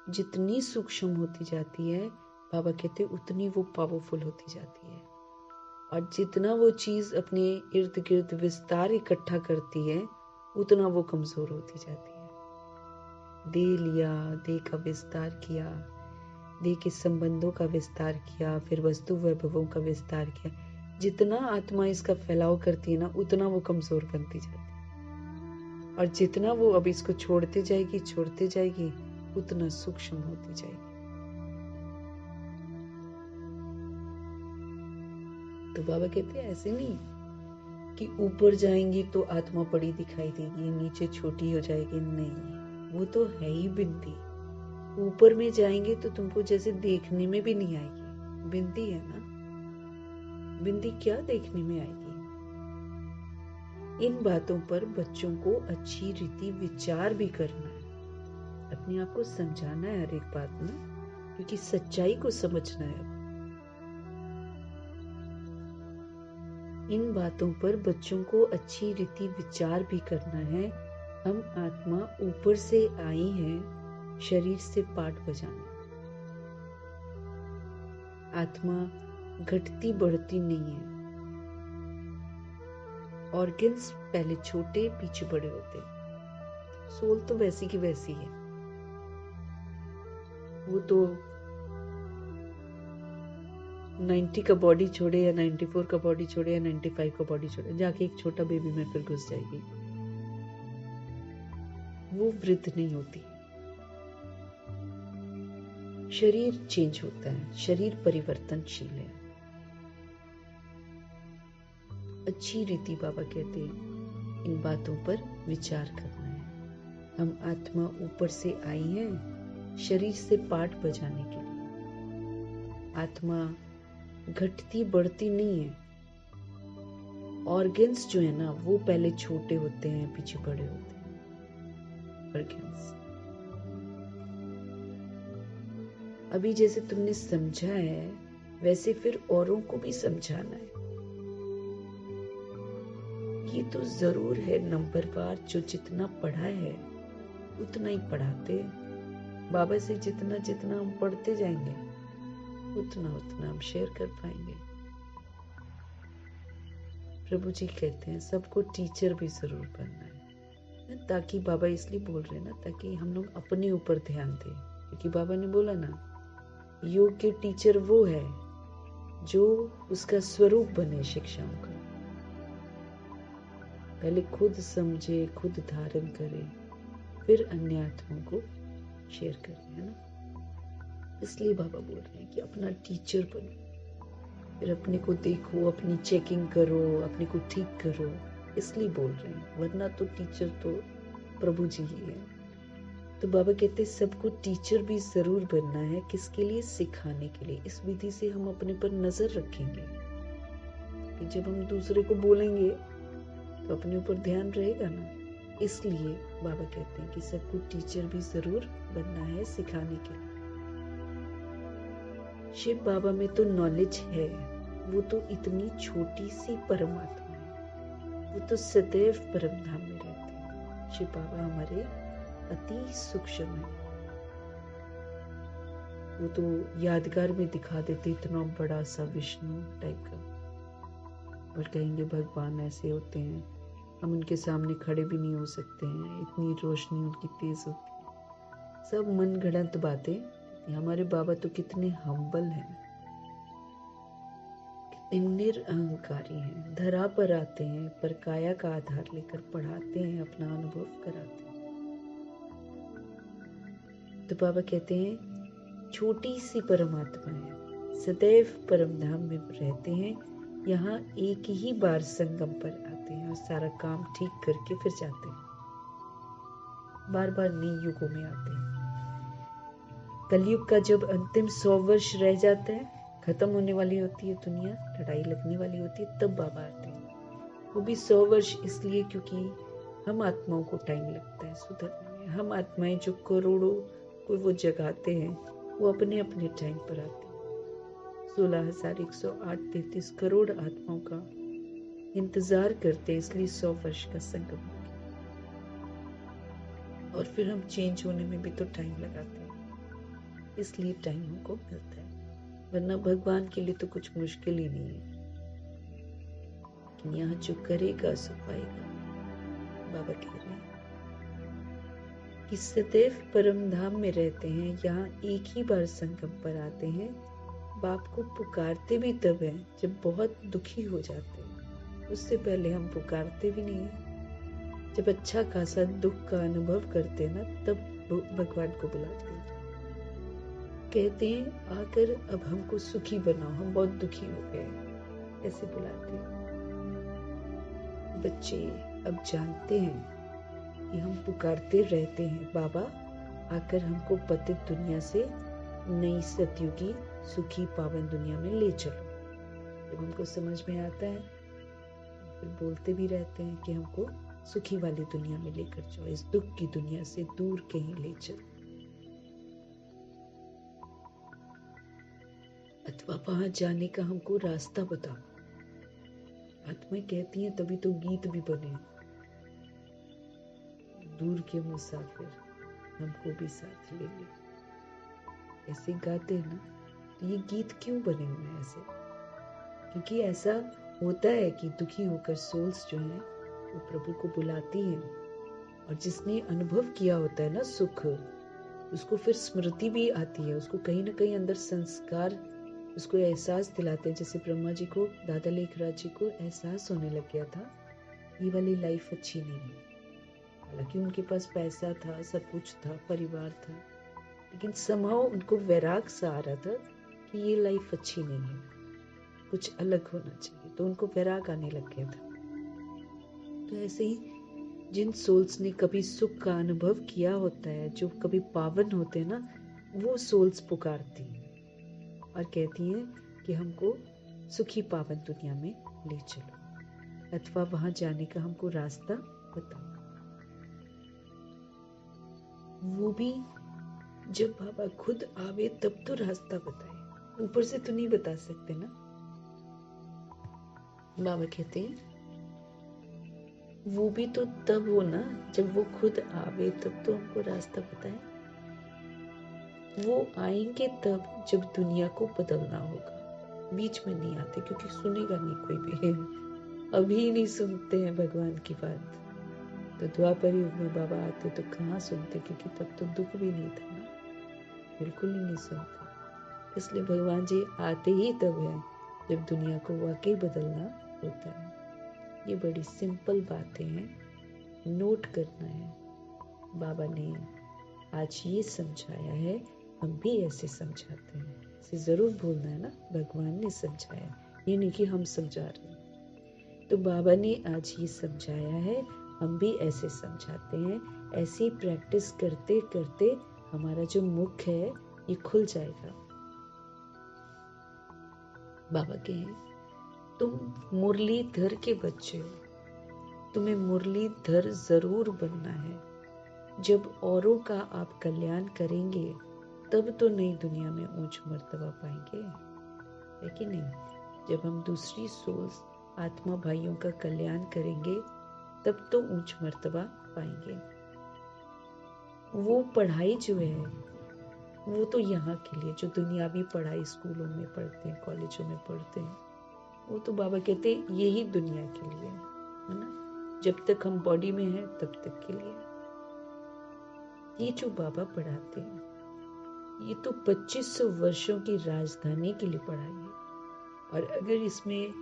जितनी सूक्ष्म होती जाती है, बाबा कहते उतनी वो पावरफुल होती जाती है। और जितना वो चीज अपने इर्द गिर्द विस्तार इकट्ठा करती है, उतना वो कमजोर होती जाती है। देह लिया, देह का विस्तार किया, देह के संबंधों का विस्तार किया, फिर वस्तु वैभवों का विस्तार किया। जितना आत्मा इसका फैलाव करती है ना, उतना वो कमजोर बनती जाती है। और जितना वो अब इसको छोड़ते जाएगी, उतना सूक्ष्म होती जाएगी। तो बाबा कहते हैं ऐसे नहीं कि ऊपर जाएंगी तो आत्मा बड़ी दिखाई देगी, नीचे छोटी हो जाएगी, नहीं, वो तो है ही बिंदी। ऊपर में जाएंगे तो तुमको जैसे देखने में भी नहीं आएगी, बिंदी है ना, बिंदी क्या देखने में आएगी। इन बातों पर बच्चों को अच्छी रीति विचार भी करना है, अपने आप को समझाना है हर एक बात में, क्योंकि सच्चाई को समझना है। इन बातों पर बच्चों को अच्छी रीति विचार भी करना है। हम आत्मा ऊपर से आई हैं, शरीर से पाठ बजाना। आत्मा घटती बढ़ती नहीं है। ऑर्गन्स पहले छोटे पीछे बड़े होते हैं। सोल तो वैसी की वैसी है, वो तो 90 का बॉडी छोड़े या 94 का बॉडी छोड़े या 95 का बॉडी छोड़े, जाके एक छोटा बेबी में फिर घुस जाएगी, वो वृद्ध नहीं होती। शरीर चेंज होता है, शरीर परिवर्तनशील है। अच्छी रीति बाबा कहते हैं इन बातों पर विचार करना है। हम आत्मा ऊपर से आई हैं, शरीर से पाठ बजाने के लिए। आत्मा घटती बढ़ती नहीं है। ऑर्गन्स जो है ना, वो पहले छोटे होते हैं, पीछे बड़े होते हैं। ऑर्गन्स अभी जैसे तुमने समझा है, वैसे फिर औरों को भी समझाना है। ये तो जरूर है नंबरवार, जो जितना पढ़ा है उतना ही पढ़ाते। बाबा से जितना जितना हम पढ़ते जाएंगे, उतना उतना हम शेयर कर पाएंगे। प्रभु जी कहते हैं सबको टीचर भी जरूर बनना है, ताकि बाबा इसलिए बोल रहे हैं ना, ताकि हम लोग अपने ऊपर ध्यान दें। क्योंकि बाबा ने बोला ना, योग के टीचर वो है जो उसका स्वरूप बने शिक्षाओं का। पहले खुद समझे, खुद धारण करे, फिर अन्य आत्माओं को शेयर करे, है ना। इसलिए बाबा बोल रहे हैं कि अपना टीचर बनो, फिर अपने को देखो, अपनी चेकिंग करो, अपने को ठीक करो। इसलिए बोल रहे हैं, वरना तो टीचर तो प्रभु जी ही है। तो बाबा कहते हैं सबको टीचर भी जरूर बनना है। किसके लिए? सिखाने के लिए। इस विधि से हम अपने पर नजर रखेंगे कि जब हम दूसरे को बोलेंगे तो अपने ऊपर ध्यान रहेगा ना। इसलिए बाबा कहते हैं कि सबको टीचर भी जरूर बनना है सिखाने के लिए। शिव बाबा में तो नॉलेज है, वो तो इतनी छोटी सी परमात्मा है, वो तो सदैव परम धाम में रहते हैं। शिव बाबा हमारे अति सूक्ष्म है, वो तो यादगार में दिखा देते इतना बड़ा सा विष्णु टाइप का, और कहेंगे भगवान ऐसे होते हैं, हम उनके सामने खड़े भी नहीं हो सकते हैं, इतनी रोशनी उनकी तेज होती है। सब मन गढ़ंत बातें। हमारे बाबा तो कितने हम्बल हैं, कितने निरअहंकारी हैं, धरा पर आते हैं पर काया का आधार लेकर पढ़ाते हैं, अपना अनुभव कराते हैं। तो बाबा कहते हैं छोटी सी परमात्मा है, सदैव परम धाम में रहते हैं, यहाँ एक ही बार संगम पर आते हैं और सारा काम ठीक करके फिर जाते हैं, बार बार नई युगों में आते हैं। कलयुग का जब अंतिम 100 वर्ष रह जाता है, खत्म होने वाली होती है दुनिया, लड़ाई लगने वाली होती है, तब बाबा आते हैं। वो भी 100 वर्ष इसलिए क्योंकि हम आत्माओं को टाइम लगता है सुधरने में। हम आत्माएं जो करोड़ों को वो जगाते हैं, वो अपने अपने टाइम पर आते हैं। 16,108-33 करोड़ आत्माओं का इंतजार करते हैं, इसलिए 100 वर्ष का संगम हो गया। और फिर हम चेंज होने में भी तो टाइम लगाते हैं, इसलिए टाइम हमको मिलता है, वरना भगवान के लिए तो कुछ मुश्किल ही नहीं है। लेकिन यहाँ जो करेगा सो पाएगा। बाबा कह रहे हैं कि सदैव परम धाम में रहते हैं, यहाँ एक ही बार संगम पर आते हैं। बाप को पुकारते भी तब है जब बहुत दुखी हो जाते हैं, उससे पहले हम पुकारते भी नहीं है। जब अच्छा खासा दुख का अनुभव करते हैं ना, तब भगवान को बुलाते हैं, कहते हैं आकर अब हमको सुखी बनाओ, हम बहुत दुखी हो गए, ऐसे बुलाते हैं। बच्चे अब जानते हैं कि हम पुकारते रहते हैं, बाबा आकर हमको पतित दुनिया से नई सतयुगी सुखी पावन दुनिया में ले चलो। जब हमको समझ में आता है, फिर बोलते भी रहते हैं कि हमको सुखी वाली दुनिया में लेकर जाओ, इस दुख की दुनिया से दूर कहीं ले चलो। अथवा वहां जाने का हमको रास्ता बताओ। आत्माएं कहती हैं तभी तो गीत भी बने, दूर के मुसाफिर हमको भी साथ ले ले, ऐसे गाते हैं ना। तो ये गीत क्यों बने हुए हैं ऐसे? क्योंकि ऐसा होता है कि दुखी होकर सोल्स जो हैं वो प्रभु को बुलाती हैं, और जिसने अनुभव किया होता है ना सुख, उसको फिर स्मृति भी आती है, उसको कहीं ना कहीं अंदर संस्कार उसको एहसास दिलाते हैं। जैसे ब्रह्मा जी को, दादा लेखराज जी को एहसास होने लग गया था ये वाली लाइफ अच्छी नहीं है। हालांकि उनके पास पैसा था, सब कुछ था, परिवार था, लेकिन समहाउ उनको वैराग सा आ रहा था कि ये लाइफ अच्छी नहीं है, कुछ अलग होना चाहिए, तो उनको वैराग आने लग गया था। तो ऐसे ही जिन सोल्स ने कभी सुख का अनुभव किया होता है, जो कभी पावन होते हैं ना, वो सोल्स पुकारती हैं और कहती हैं कि हमको सुखी पावन दुनिया में ले चलो, अथवा वहां जाने का हमको रास्ता बताओ। वो भी जब बाबा खुद आवे तब तो रास्ता बताए, ऊपर से तो नहीं बता सकते ना। बाबा कहते हैं वो भी तो तब हो ना जब वो खुद आवे, तब तो हमको रास्ता बताए। वो आएंगे तब जब दुनिया को बदलना होगा, बीच में नहीं आते क्योंकि सुनेगा नहीं कोई भी। अभी नहीं सुनते हैं भगवान की बात। तो द्वापर युग में बाबा आते तो कहाँ सुनते, क्योंकि तब तो दुख भी नहीं था ना, बिल्कुल ही नहीं सुनते। इसलिए भगवान जी आते ही तब है जब दुनिया को वाकई बदलना होता है। ये बड़ी सिंपल बातें हैं, नोट करना है। बाबा ने आज ये समझाया है, हम भी ऐसे समझाते हैं, इसे जरूर बोलना है ना, भगवान ने समझाया, ये नहीं कि हम समझा रहे हैं। तो बाबा ने आज ये समझाया है, हम भी ऐसे समझाते हैं। ऐसी प्रैक्टिस करते करते हमारा जो मुख है ये खुल जाएगा। बाबा कहे तुम मुरलीधर के बच्चे हो, तुम्हें मुरलीधर जरूर बनना है। जब औरों का आप कल्याण करेंगे तब तो नई दुनिया में ऊंच मर्तबा पाएंगे, है कि नहीं? जब हम दूसरी सोल्स आत्मा भाइयों का कल्याण करेंगे तब तो ऊंच मर्तबा पाएंगे। वो पढ़ाई जो है वो तो यहाँ के लिए, जो दुनियावी पढ़ाई स्कूलों में पढ़ते हैं, कॉलेजों में पढ़ते हैं, वो तो बाबा कहते हैं यही दुनिया के लिए है ना। जब तक हम बॉडी में हैं तब तक के लिए। ये जो बाबा पढ़ाते हैं ये तो 2500 वर्षों की राजधानी के लिए पढ़ाई है। और अगर इसमें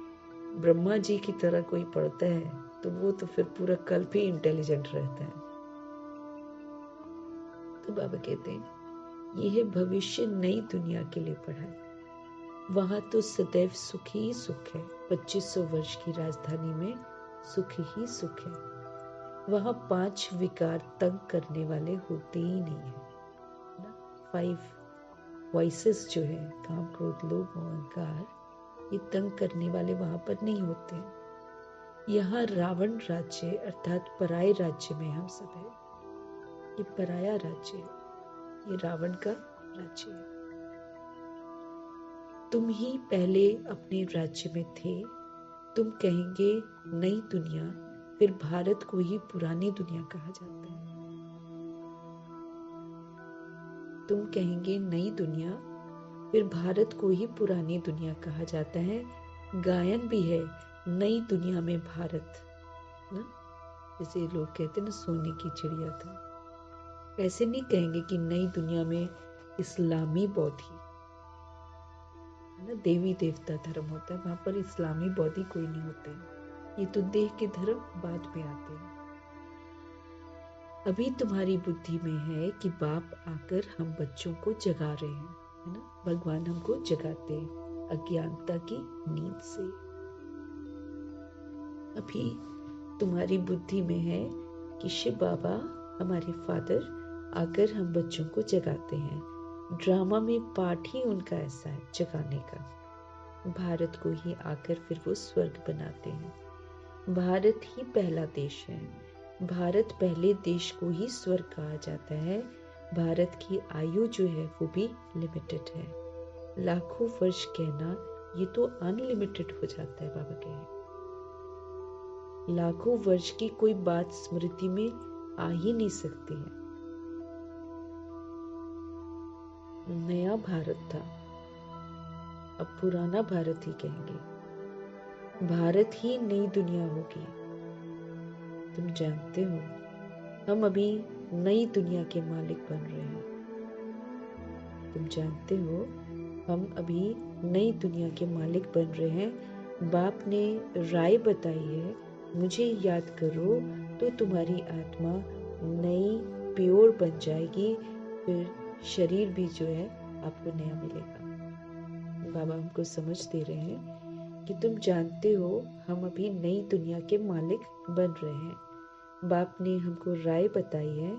ब्रह्मा जी की तरह कोई पढ़ता है तो वो तो फिर पूरा कल्प ही इंटेलिजेंट रहता है। तो बाबा कहते हैं ये है भविष्य नई दुनिया के लिए पढ़ाई। वहां तो सदैव सुख ही सुख है। 2500 वर्ष की राजधानी में सुख ही सुख है। वहां 5 विकार तंग करने वाले होते ही नहीं है। 5 वॉइसेस जो है, काम क्रोध लोभ मोह अहंकार, ये तंग करने वाले वहां पर नहीं होते। यहाँ रावण राज्य अर्थात पराये राज्य में हम सब है। ये पराया राज्य है, ये रावण का राज्य है। तुम ही पहले अपने राज्य में थे। तुम कहेंगे नई दुनिया, फिर भारत को ही पुरानी दुनिया कहा जाता है। तुम कहेंगे नई दुनिया, फिर भारत को ही पुरानी दुनिया कहा जाता है। गायन भी है नई दुनिया में भारत ना, जैसे लोग कहते हैं ना सोने की चिड़िया था। ऐसे नहीं कहेंगे कि नई दुनिया में इस्लामी बौद्धि है ना, देवी देवता धर्म होता है, वहां पर इस्लामी बौद्धि कोई नहीं होते हैं। ये तो देह के धर्म बाद में आते हैं। अभी तुम्हारी बुद्धि में है कि बाप आकर हम बच्चों को जगा रहे हैं, है ना। भगवान हमको जगाते हैं अज्ञानता की नींद से। अभी तुम्हारी बुद्धि में है कि शिव बाबा हमारे फादर आकर हम बच्चों को जगाते हैं। ड्रामा में पाठ ही उनका ऐसा है जगाने का। भारत को ही आकर फिर वो स्वर्ग बनाते हैं। भारत ही पहला देश है। भारत पहले देश को ही स्वर्ग कहा जाता है। भारत की आयु जो है वो भी लिमिटेड है। लाखों वर्ष कहना ये तो अनलिमिटेड हो जाता है। बाबा कहे लाखों वर्ष की कोई बात स्मृति में आ ही नहीं सकती है। नया भारत था, अब पुराना भारत ही कहेंगे। भारत ही नई दुनिया होगी। तुम जानते हो हम अभी नई दुनिया के मालिक बन रहे हैं। तुम जानते हो हम अभी नई दुनिया के मालिक बन रहे हैं। बाप ने राय बताई है, मुझे याद करो तो तुम्हारी आत्मा नई प्योर बन जाएगी। फिर शरीर भी जो है आपको नया मिलेगा। बाबा हमको समझ दे रहे हैं कि तुम जानते हो हम अभी नई दुनिया के मालिक बन रहे हैं। बाप ने हमको राय बताई है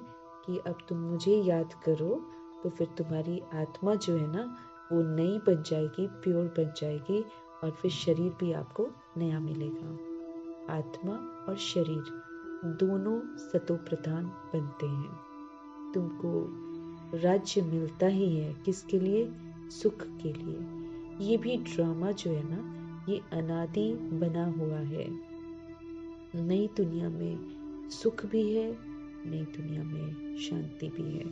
कि अब तुम मुझे याद करो तो फिर तुम्हारी आत्मा जो है ना वो नई बन जाएगी, प्योर बन जाएगी और फिर शरीर भी आपको नया मिलेगा। आत्मा और शरीर दोनों सतो प्रधान बनते हैं। तुमको राज्य मिलता ही है, किसके लिए? सुख के लिए। ये भी ड्रामा जो है ना ये अनादि बना हुआ है। नई दुनिया में सुख भी है, नई दुनिया में शांति भी है।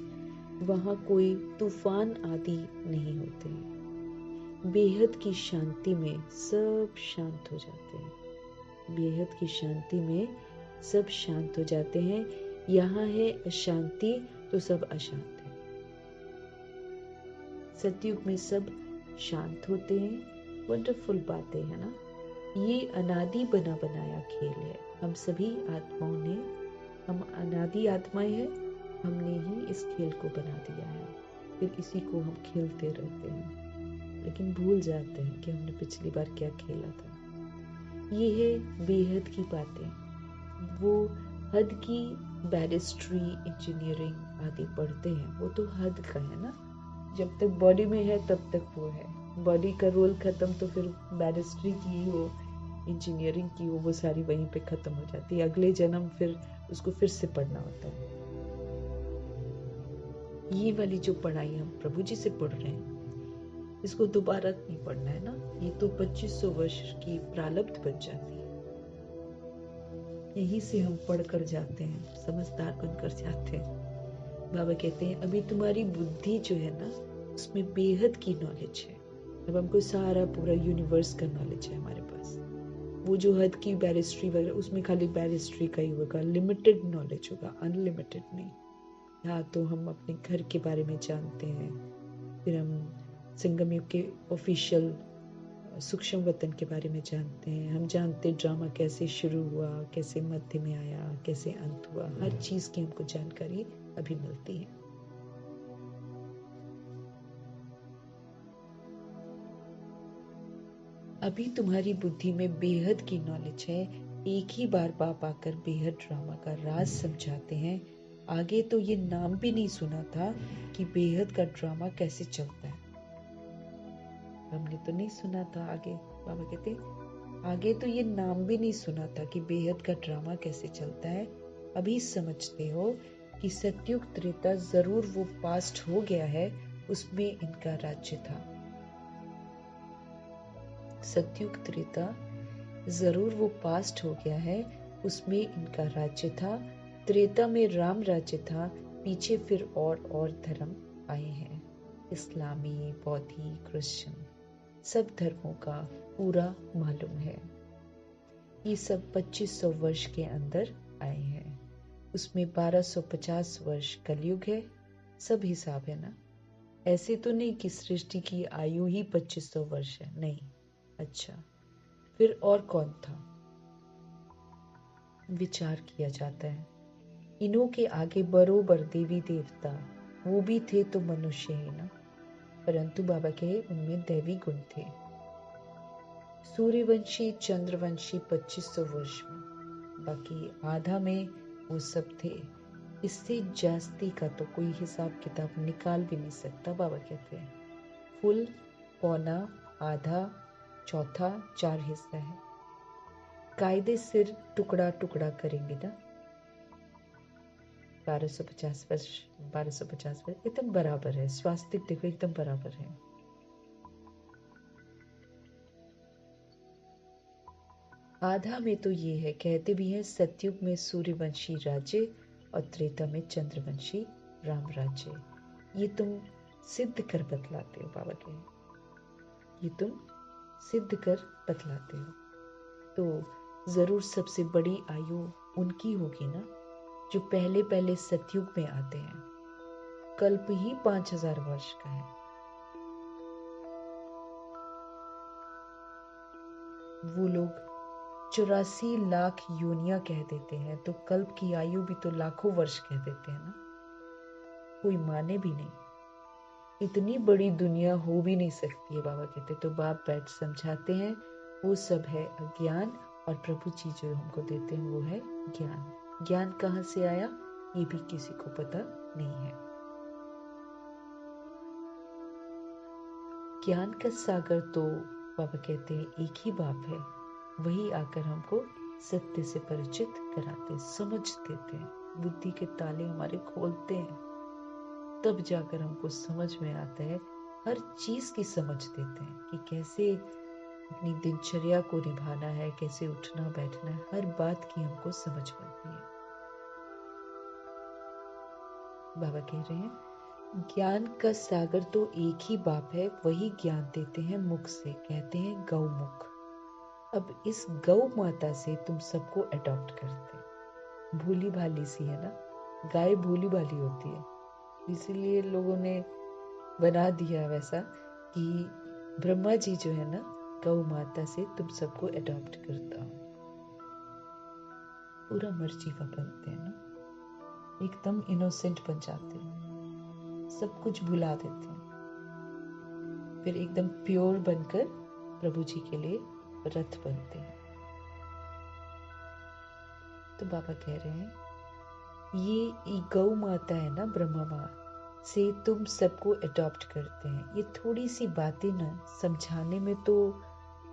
वहां कोई तूफान आदि नहीं होते हैं। बेहद की शांति में सब शांत हो जाते हैं। बेहद की शांति में सब शांत हो जाते हैं। यहाँ है अशांति तो सब अशांत है। सतयुग में सब शांत होते हैं। वंडरफुल बातें है ना। ये अनादि बना बनाया खेल है। हम सभी आत्माओं ने, हम अनादि आत्माएं हैं, हमने ही इस खेल को बना दिया है। फिर इसी को हम खेलते रहते हैं, लेकिन भूल जाते हैं कि हमने पिछली बार क्या खेला था। ये है बेहद की बातें। वो हद की बैरिस्ट्री, इंजीनियरिंग आदि पढ़ते हैं, वो तो हद का है ना। जब तक बॉडी में है तब तक वो है। बॉडी का रोल खत्म तो फिर बैरिस्ट्री की हो, इंजीनियरिंग की हो वो सारी वहीं पे खत्म हो जाती है। अगले जन्म फिर उसको फिर से पढ़ना होता है। ये वाली जो पढ़ाई हम प्रभु जी से पढ़ रहे हैं, इसको दोबारा नहीं पढ़ना है ना। ये तो 2500 वर्ष की प्रारब्ध बन जाती है। यहीं से हम पढ़कर जाते हैं, समझदार बनकर जाते हैं। बाबा कहते हैं अभी तुम्हारी बुद्धि जो है ना, उसमें बेहद की नॉलेज है। अब हमको सारा पूरा यूनिवर्स का नॉलेज है हमारे पास। वो जो हद की बैरिस्ट्री वगैरह, उसमें खाली बैरिस्ट्री का ही होगा, लिमिटेड नॉलेज होगा, अनलिमिटेड नहीं। यहाँ तो हम अपने घर के बारे में जानते हैं, फिर हम संगम युग के ऑफिशियल सूक्ष्म वतन के बारे में जानते हैं। हम जानते हैं ड्रामा कैसे शुरू हुआ, कैसे मध्य में आया, कैसे अंत हुआ। हर चीज की हमको जानकारी अभी मिलती है। अभी तुम्हारी बुद्धि में बेहद की नॉलेज है। एक ही बार बाप आकर बेहद ड्रामा का राज समझाते हैं। आगे तो ये नाम भी नहीं सुना था कि बेहद का ड्रामा कैसे चलता है। हमने तो नहीं सुना था। आगे बाबा कहते आगे तो ये नाम भी नहीं सुना था कि बेहद का ड्रामा कैसे चलता है। अभी समझते हो कि सतयुग त्रेता जरूर वो पास्ट हो गया है, उसमें इनका राज्य था। सतयुग त्रेता जरूर वो पास्ट हो गया है, उसमें इनका राज्य था। त्रेता में राम राज्य था, पीछे फिर और धर्म आए हैं, इस्लामी, बौद्धी, क्रिश्चियन, सब धर्मों का पूरा मालूम है। ये सब 2500 वर्ष के अंदर आए हैं। उसमें 1250 वर्ष कलयुग है। सब हिसाब है ना। ऐसे तो नहीं कि सृष्टि की आयु ही 2500 वर्ष है, नहीं। अच्छा, फिर और कौन था? विचार किया जाता है। इन्हों के आगे बरोबर देवी देवता, वो भी थे तो मनुष्य ही ना, परंतु बाबा के उनमें दैवी गुण थे। सूर्यवंशी, चंद्रवंशी 2500 वर्ष में, बाकी आधा में वो सब थे। इससे जास्ती का तो कोई हिसाब किताब निकाल भी नहीं सकता। बाबा कहते हैं फुल, पौना, आधा, चौथा, 4 हिस्सा है। कायदे सिर टुकड़ा टुकड़ा करेंगे ना। 1250 वर्ष, 1250 वर्ष एकदम बराबर है। स्वास्तिक देखो एकदम बराबर है। आधा में तो ये है, कहते भी हैं सतयुग में सूर्यवंशी राज्य और त्रेता में चंद्रवंशी राम राज्य। ये तुम सिद्ध कर बतलाते हो बाबा के, ये तुम सिद्ध कर बतलाते हो। तो जरूर सबसे बड़ी आयु उनकी होगी ना, जो पहले पहले सतयुग में आते हैं। कल्प ही 5000 वर्ष का है। वो लोग 84 लाख योनियां कह देते हैं, तो कल्प की आयु भी तो लाखों वर्ष कह देते हैं ना। कोई माने भी नहीं, इतनी बड़ी दुनिया हो भी नहीं सकती है बाबा कहते। तो बाप बैठ समझाते हैं वो सब है अज्ञान, और प्रभु जी जो हमको देते हैं वो है ज्ञान। ज्ञान कहाँ से आया ये भी किसी को पता नहीं है। ज्ञान का सागर तो बाबा कहते हैं एक ही बाप है, वही आकर हमको सत्य से परिचित कराते, समझ देते हैं, बुद्धि के ताले हमारे खोलते हैं, तब जाकर हमको समझ में आता है। हर चीज की समझ देते हैं कि कैसे अपनी दिनचर्या को निभाना है, कैसे उठना बैठना है, हर बात की हमको समझ बनती है। बाबा कह रहे हैं ज्ञान का सागर तो एक ही बाप है, वही ज्ञान देते हैं मुख से, कहते हैं गौमुख। अब इस गौ माता से तुम सबको अडॉप्ट करते। भोली भाली सी है ना, गाय भोली भाली होती है, इसीलिए लोगों ने बना दिया वैसा कि ब्रह्मा जी जो है ना, गौ माता से तुम सबको अडॉप्ट करता हूँ। पूरा मर्जी का बनते हैं ना, एकदम इनोसेंट बन जाते हैं, सब कुछ भुला देते हैं, फिर एकदम प्योर बनकर प्रभु जी के लिए रथ बनते हैं। तो बाबा कह रहे हैं ये गौ माता है ना, ब्रह्मा माँ से तुम सबको अडॉप्ट करते हैं। ये थोड़ी सी बातें ना समझाने में तो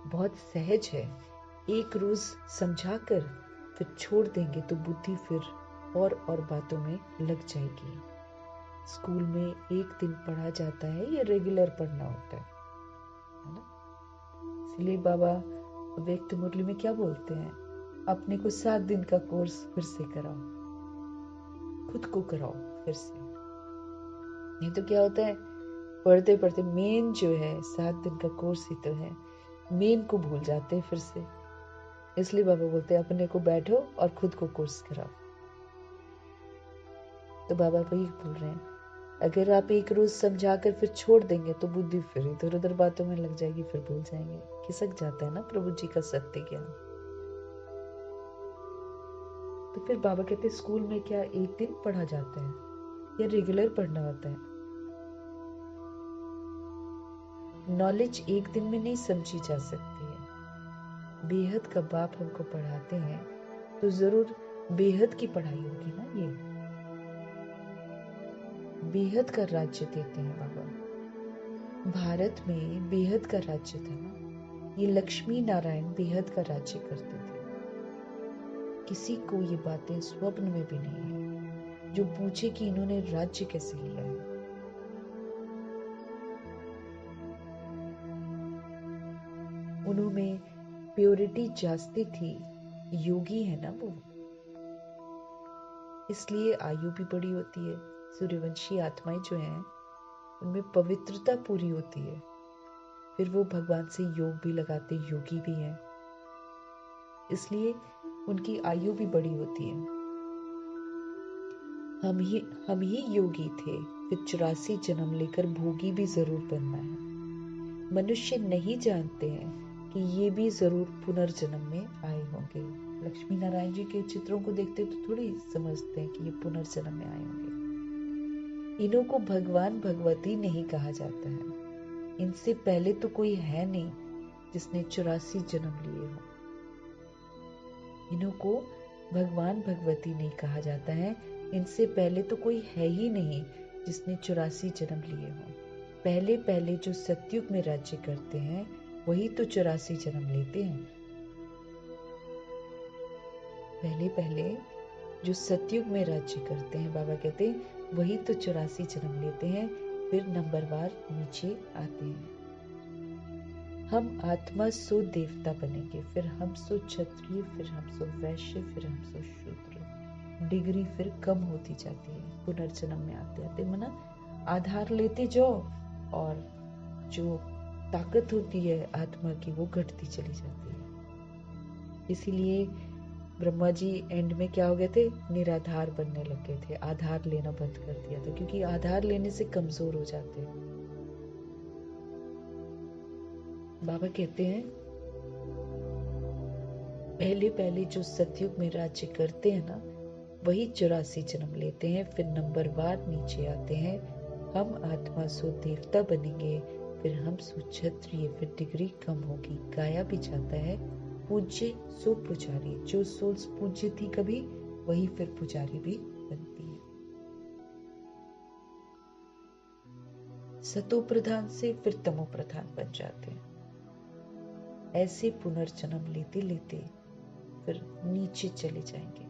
बहुत सहज है, एक रोज समझा कर फिर छोड़ देंगे तो बुद्धि फिर और बातों में लग जाएगी। स्कूल में एक दिन पढ़ा जाता है या रेगुलर पढ़ना होता है ना? इसलिए बाबा व्यक्त मुरली में क्या बोलते हैं, अपने को 7 दिन का कोर्स फिर से कराओ, खुद को कराओ फिर से। नहीं तो क्या होता है, पढ़ते पढ़ते मेन जो है 7 दिन का कोर्स ही तो है, मेन को भूल जाते हैं फिर से। इसलिए बाबा बोलते हैं अपने को बैठो और खुद को कोर्स कराओ। तो बाबा वही बोल रहे हैं, अगर आप एक रोज समझा कर फिर छोड़ देंगे तो बुद्धि फिर इधर उधर बातों में लग जाएगी, फिर भूल जाएंगे। खिसक जाता है ना प्रभु जी का सत्य ज्ञान। तो फिर बाबा कहते हैं स्कूल में क्या एक दिन पढ़ा जाता है या रेगुलर पढ़ना होता है? नॉलेज एक दिन में नहीं समझी जा सकती है। बेहद का बाप हमको पढ़ाते हैं तो जरूर बेहद की पढ़ाई होगी ना। ये बेहद का राज्य देते हैं बाबा। भारत में बेहद का राज्य था ना, ये लक्ष्मी नारायण बेहद का राज्य करते थे। किसी को ये बातें स्वप्न में भी नहीं है जो पूछे कि इन्होंने राज्य कैसे लिया है। उन्होंने प्योरिटी जास्ती थी, योगी है ना वो, इसलिए आयु भी बड़ी होती है। सूर्यवंशी आत्माएं जो हैं उनमें पवित्रता पूरी होती है, फिर वो भगवान से योग भी लगाते, योगी भी हैं, इसलिए उनकी आयु भी बड़ी होती है। हम ही योगी थे, फिर 84 जन्म लेकर भोगी भी जरूर बनना है। मनुष्य नहीं जानते हैं कि ये भी जरूर पुनर्जन्म में आए होंगे। लक्ष्मी नारायण जी के चित्रों को देखते तो थोड़ी समझते हैं कि ये पुनर्जन्म में आए होंगे। इन्हों को भगवान भगवती नहीं कहा जाता है। इनसे पहले तो कोई है नहीं जिसने 84 जन्म लिए हो। इन्हों को भगवान भगवती नहीं कहा जाता है। इनसे पहले तो कोई है ही नहीं जिसने 84 जन्म लिए हो। पहले पहले जो सतयुग में राज्य करते हैं वही तो 84 जन्म लेते हैं। पहले पहले जो सतयुग में राज्य करते हैं, बाबा कहते हैं वही तो 84 जन्म लेते हैं, फिर नंबरवार नीचे आते हैं। हम आत्मा सो देवता बनेंगे, फिर हम सो क्षत्रिय, फिर हम सो वैश्य, फिर हम सो शूद्र। डिग्री फिर कम होती जाती है पुनर्जन्म में आते आते। मना आधार लेते जाओ और जो ताकत होती है आत्मा की वो घटती चली जाती है। इसीलिए ब्रह्मा जी एंड में क्या हो गए थे, निराधार बनने लग गए थे। आधार लेना बंद कर दिया था, क्योंकि आधार लेने से कमजोर हो जाते हैं। बाबा कहते हैं पहले पहले जो सतयुग में राज्य करते हैं ना वही 84 जन्म लेते हैं, फिर नंबरवार नीचे आते हैं। हम आत्मा सो देवता बनेंगे, फिर हम सो क्षत्रिय, फिर डिग्री कम होगी। गाया भी जाता है पूज्य सो पुजारी। जो सोल्स पूज्य थी कभी वही फिर पुजारी भी बनती है। सतो प्रधान से फिर तमो प्रधान बन जाते हैं। ऐसे पुनर्जन्म लेते लेते फिर नीचे चले जाएंगे।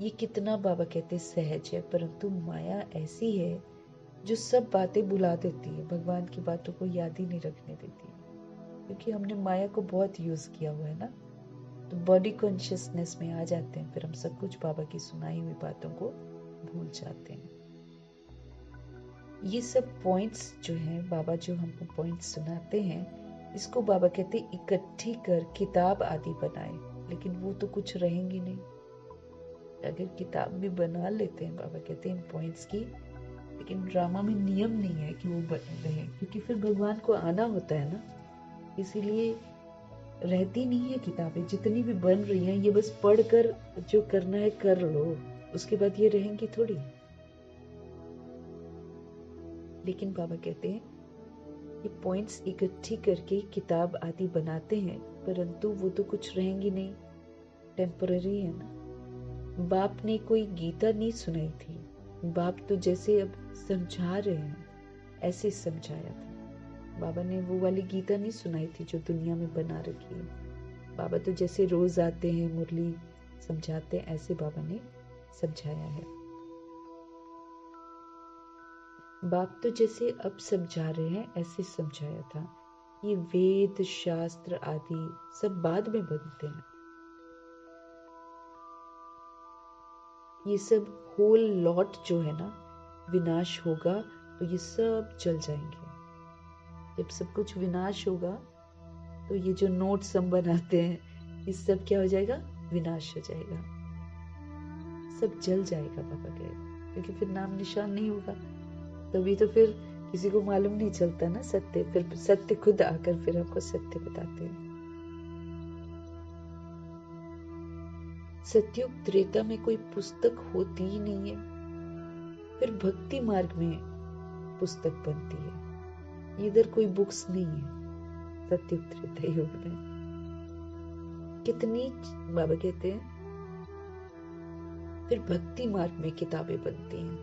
ये कितना बाबा कहते सहज है, परंतु माया ऐसी है जो सब बातें भुला देती है, भगवान की बातों को याद ही नहीं रखने देती, क्योंकि हमने माया को बहुत यूज किया हुआ है ना। तो बॉडी कॉन्शियसनेस में आ जाते हैं, फिर हम सब कुछ बाबा की सुनाई हुई बातों को भूल जाते हैं। ये सब पॉइंट्स जो हैं, बाबा जो हमको पॉइंट्स सुनाते हैं, इसको बाबा कहते इकट्ठी कर किताब आदि बनाए, लेकिन वो तो कुछ रहेंगी नहीं। अगर किताब भी बना लेते हैं बाबा कहते हैं इन पॉइंट्स की, लेकिन ड्रामा में नियम नहीं है कि वो बने रहे, क्योंकि फिर भगवान को आना होता है ना। इसीलिए रहती नहीं है किताबें, जितनी भी बन रही हैं ये बस पढ़कर जो करना है कर लो, उसके बाद ये रहेंगी थोड़ी। लेकिन बाबा कहते हैं ये पॉइंट्स इकट्ठी करके किताब आदि बनाते हैं, परंतु वो तो कुछ रहेंगी नहीं, टेम्पररी है ना। बाप ने कोई गीता नहीं सुनाई थी, बाप तो जैसे अब समझा रहे हैं ऐसे समझाया था। बाबा ने वो वाली गीता नहीं सुनाई थी जो दुनिया में बना रखी है। बाबा तो जैसे रोज आते हैं, मुरली समझाते हैं, ऐसे बाबा ने समझाया है। बाप तो जैसे अब समझा रहे हैं ऐसे समझाया था। ये वेद शास्त्र आदि सब बाद में बनते हैं, ये सब होल लॉट जो है ना, विनाश होगा तो ये सब चल जाएंगे। जब सब कुछ विनाश होगा तो ये जो नोट्स हम बनाते हैं, ये सब क्या हो जाएगा? विनाश हो जाएगा, सब जल जाएगा बाबा कह रहे, क्योंकि फिर नाम निशान नहीं होगा। तभी तो फिर किसी को मालूम नहीं चलता ना सत्य, फिर सत्य खुद आकर फिर हमको सत्य बताते हैं। सत्युग त्रेता में कोई पुस्तक होती ही नहीं है, फिर भक्ति मार्ग में पुस्तक बनती है। इधर कोई बुक्स नहीं है सत्युग त्रेता युग में। कितनी बाबा कहते हैं फिर भक्ति मार्ग में किताबें बनती हैं,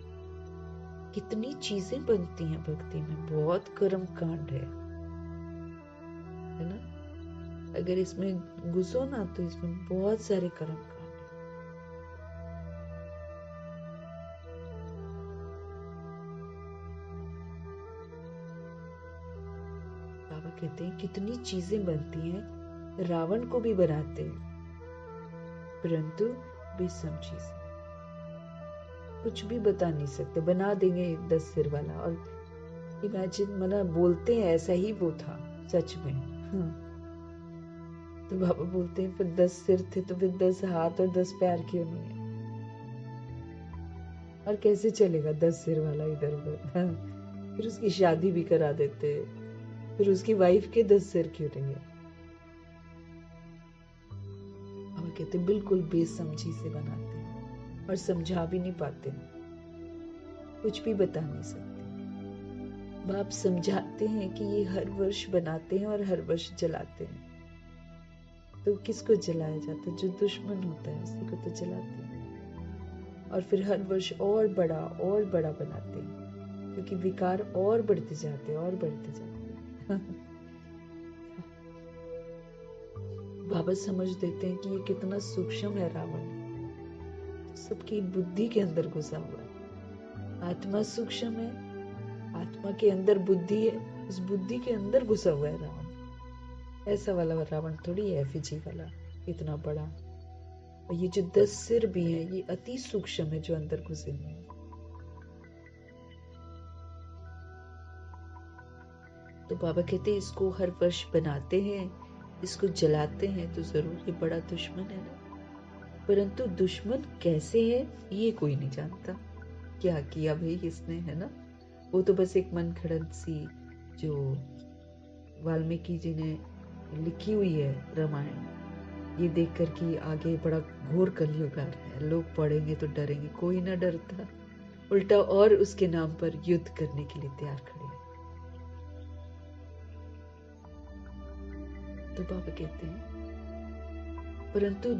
कितनी चीजें बनती हैं भक्ति में, बहुत कर्म कांड है ना। अगर इसमें घुसो ना तो इसमें बहुत सारे कर्म कांड। बाबा कहते हैं कितनी चीजें बनती हैं, रावण को भी बनाते हैं, परंतु बेसमझी से कुछ भी बता नहीं सकते, बना देंगे 10 सिर वाला। और इमेजिन, मतलब बोलते हैं ऐसा ही वो था सच में। तो बाबा बोलते हैं फिर 10 सिर थे तो फिर 10 हाथ और 10 पैर क्यों नहीं है? और कैसे चलेगा 10 सिर वाला इधर उधर? फिर उसकी शादी भी करा देते, फिर उसकी वाइफ के 10 सिर क्यों नहीं है? बाबा कहते बिल्कुल बेसमझी से बनाते हैं और समझा भी नहीं पाते, कुछ भी बता नहीं सकते। बाप समझाते हैं कि ये हर वर्ष बनाते हैं और हर वर्ष जलाते हैं। तो किसको जलाया जाता है? जो दुश्मन होता है उसी को तो जलाते हैं। और फिर हर वर्ष और बड़ा बनाते हैं, क्योंकि विकार और बढ़ते जाते हैं और बढ़ते जाते हैं। बाबा समझ देते हैं कि ये कितना सूक्ष्म है रावण, सबकी बुद्धि के अंदर घुसा हुआ है। आत्मा सूक्ष्म है, आत्मा के अंदर बुद्धि है, उस बुद्धि के अंदर घुसा हुआ है रावण। ऐसा वाला रावण थोड़ी है एफिजी वाला इतना बड़ा। और ये जो 10 सिर भी है ये अति सूक्ष्म है जो अंदर घुसे हुए हैं। तो बाबा कहते हैं इसको हर वर्ष बनाते हैं, इसको जलाते हैं, तो जरूर ये बड़ा दुश्मन है ना। परंतु दुश्मन कैसे है ये कोई नहीं जानता, क्या किया भाई इसने, है ना। वो तो बस एक मनगढ़ंत सी जो वाल्मीकि जी ने लिखी हुई है रामायण, ये देख कर कि आगे बड़ा घोर कलयुग आ रहा है, लोग पढ़ेंगे तो डरेंगे। कोई ना डरता, उल्टा और उसके नाम पर युद्ध करने के लिए तैयार खड़े हैं। तो बाबा कहते हैं परंतु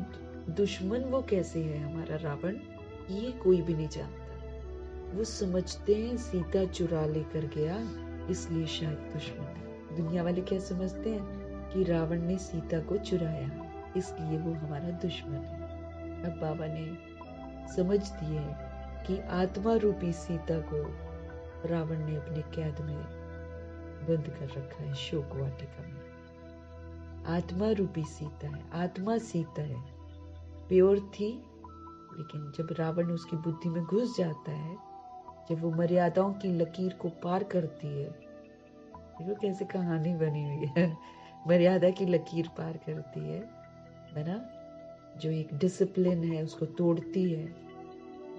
दुश्मन वो कैसे है हमारा रावण, ये कोई भी नहीं जानता। वो समझते हैं सीता चुरा लेकर गया इसलिए शायद दुश्मन है। दुनिया वाले क्या समझते हैं कि रावण ने सीता को चुराया इसलिए वो हमारा दुश्मन है। अब बाबा ने समझ दिए कि आत्मा रूपी सीता को रावण ने अपने कैद में बंद कर रखा है शोक वाटिका में। आत्मा रूपी सीता है, आत्मा सीता है, प्योर थी, लेकिन जब रावण उसकी बुद्धि में घुस जाता है, जब वो मर्यादाओं की लकीर को पार करती है, देखो कैसे कहानी बनी हुई है, मर्यादा की लकीर पार करती है ना, जो एक डिसिप्लिन है उसको तोड़ती है।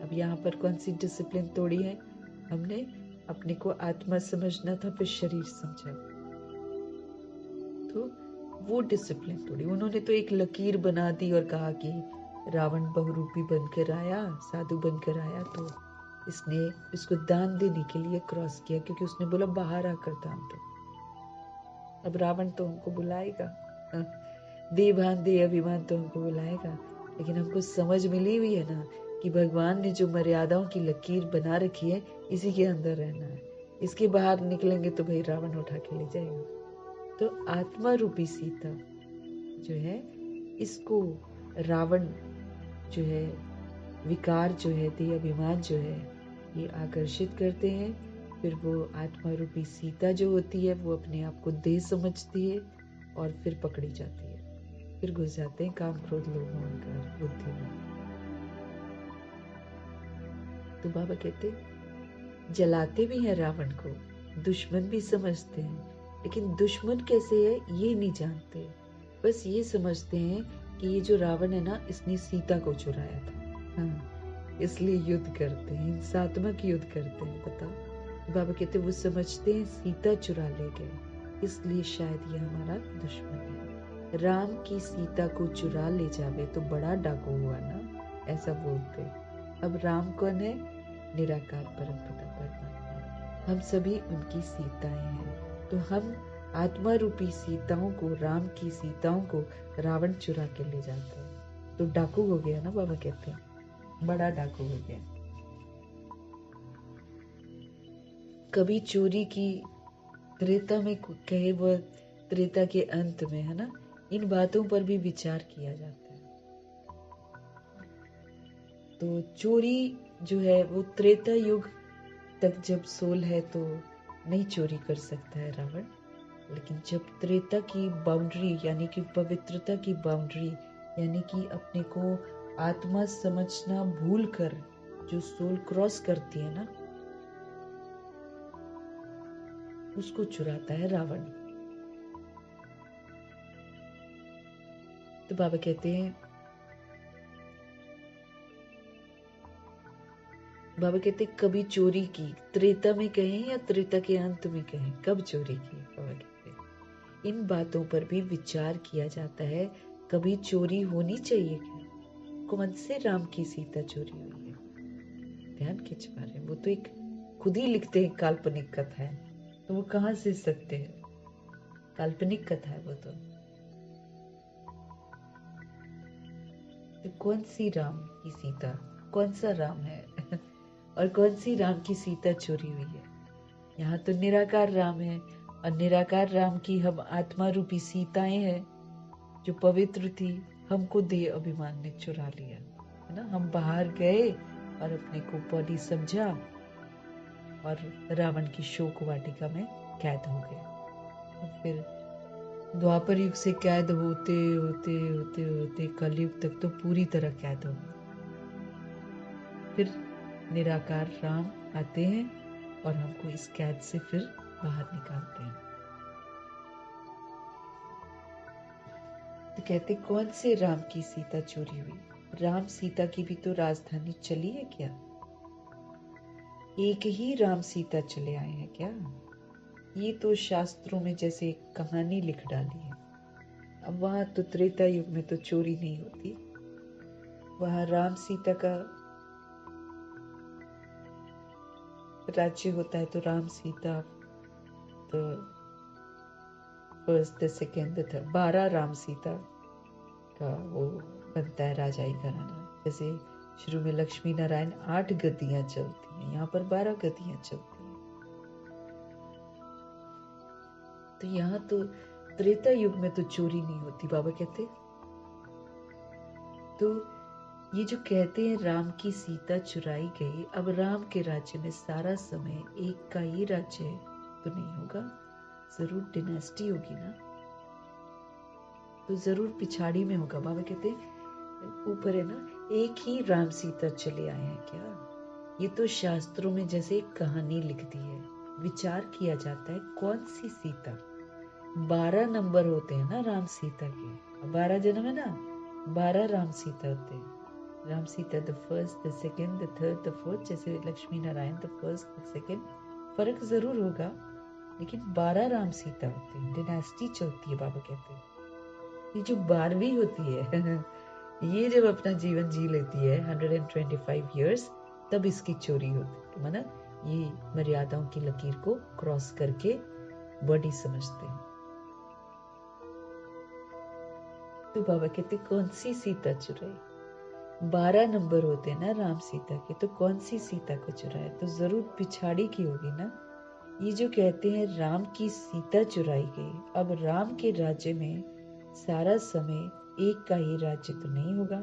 अब यहाँ पर कौन सी डिसिप्लिन तोड़ी है हमने? अपने को आत्मा समझना था, फिर शरीर समझा, तो वो डिसिप्लिन तोड़ी। उन्होंने तो एक लकीर बना दी और कहा कि रावण बहुरूपी बनकर आया, साधु बनकर आया, तो इसने इसको दान देने के लिए क्रॉस किया, क्योंकि उसने बोला बाहर आकर दान दो। अब रावण तो हमको बुलाएगा, दे भान दे अभिमान तो हमको बुलाएगा, लेकिन हमको समझ मिली हुई है ना कि भगवान ने जो मर्यादाओं की लकीर बना रखी है इसी के अंदर रहना है, इसके बाहर निकलेंगे तो भाई रावण उठा के ले जाएगा। तो आत्मा रूपी सीता जो है इसको रावण जो है, विकार जो है, देह अभिमान जो है, ये आकर्षित करते हैं। फिर वो आत्मा रूपी सीता जो होती है वो अपने आप को देह समझती है और फिर पकड़ी जाती है। फिर घुस जाते हैं काम, क्रोध, लोभ, अहंकार, बुद्धि में। तो बाबा कहते जलाते भी हैं रावण को, दुश्मन भी समझते हैं, लेकिन दुश्मन कैसे है ये नहीं जानते। बस ये समझते हैं कि ये जो रावण है ना, इसने सीता को चुराया था। हाँ, इसलिए युद्ध करते हैं, हिंसात्मक युद्ध करते हैं। बताओ, बाबा कहते वो समझते हैं सीता चुरा ले गए, इसलिए शायद ये हमारा दुश्मन है। राम की सीता को चुरा ले जावे तो बड़ा डाकू हुआ ना, ऐसा बोलते। अब राम कौन है? निराकार परमपिता परमात्मा। हम सभी उनकी सीताएं हैं। तो हम आत्मा रूपी सीताओं को, राम की सीताओं को रावण चुरा के ले जाता है। तो डाकू हो गया ना, बाबा कहते हैं, बड़ा डाकू हो गया। कभी चोरी की, त्रेता में कहे वह त्रेता के अंत में, है ना, इन बातों पर भी विचार किया जाता है। तो चोरी जो है वो त्रेता युग तक जब सोल है तो नहीं चोरी कर सकता है रावण। लेकिन जब त्रेता की बाउंड्री यानी कि पवित्रता की बाउंड्री, यानी कि अपने को आत्मा समझना भूल कर जो सोल क्रॉस करती है ना, उसको चुराता है रावण। तो बाबा कहते हैं, कभी चोरी की, त्रेता में कहें या त्रेता के अंत में कहें, कब चोरी की? बाबा कहते हैं इन बातों पर भी विचार किया जाता है। कभी चोरी होनी चाहिए क्या? कौन से राम की सीता चोरी हुई है? ध्यान खींच पा रहे हैं? वो तो एक खुद ही लिखते हैं काल्पनिक कथा है, तो वो कहाँ से सकते हैं? काल्पनिक कथा है वो तो कौन सी राम की सीता, कौन सा राम है और कौन सी राम की सीता चोरी हुई है? यहाँ तो निराकार राम है, और निराकार राम की हम आत्मा रूपी सीताएं हैं जो पवित्र थी। हमको देह अभिमान ने चुरा लिया, है ना। हम बाहर गए और अपने को बॉडी समझा और रावण की शोक वाटिका में कैद हो गए। और फिर द्वापर युग से कैद होते होते होते होते कलयुग तक तो पूरी तरह कैद हो। फिर निराकार राम आते हैं और हमको इस कैद से फिर बाहर निकालते हैं। तो कहते कौन से राम की सीता चोरी हुई? राम सीता की भी तो राजधानी चली है क्या? एक ही राम सीता चले आए हैं क्या? ये तो शास्त्रों में जैसे कहानी लिख डाली है। अब वहां तो त्रेता युग में तो चोरी नहीं होती, वहां राम सीता का राज्य होता है। तो राम सीता तो first the second the third, 12 Ram Sita का वो बनता है राजाई घराना। जैसे शुरू में लक्ष्मी नारायण 8 गद्दियां चलती हैं, यहाँ पर 12 गद्दियां चलती हैं। तो यहाँ तो त्रेता युग में तो चोरी नहीं होती, बाबा कहते। तो ये जो कहते हैं राम की सीता चुराई गई, अब राम के राज्य में सारा समय एक का ही राज्य है तो नहीं होगा, जरूर डिनेस्टी होगी ना, तो जरूर पिछाड़ी में होगा। बाबा कहते ऊपर है ना, एक ही राम सीता चले आए हैं क्या? ये तो शास्त्रों में जैसे एक कहानी लिख दी है। विचार किया जाता है कौन सी सीता। 12 नंबर होते हैं ना राम सीता के, 12 जन्म है ना, 12 राम सीता होते हैं। Ram Sita the first, the second, the third, the fourth, जैसे Lakshmi Narayan the first, the second. फर्क जरूर होगा, लेकिन 12 राम सीता होते हैं, डिनेस्टी चलती है। बाबा कहते हैं ये जो 12वीं होती है ये जब अपना जीवन जी लेती है 125 इयर्स, तब इसकी चोरी होती है। माना ये मर्यादाओं की लकीर को क्रॉस करके बॉडी समझते हैं। तो बाबा कहते कौन सी सीता चुराई? 12 नंबर होते हैं ना राम सीता के, तो कौन सी सीता को चुराया? तो जरूर पिछाड़ी की होगी ना। ये जो कहते हैं राम की सीता चुराई गई, अब राम के राज्य में सारा समय एक का ही राज्य तो नहीं होगा,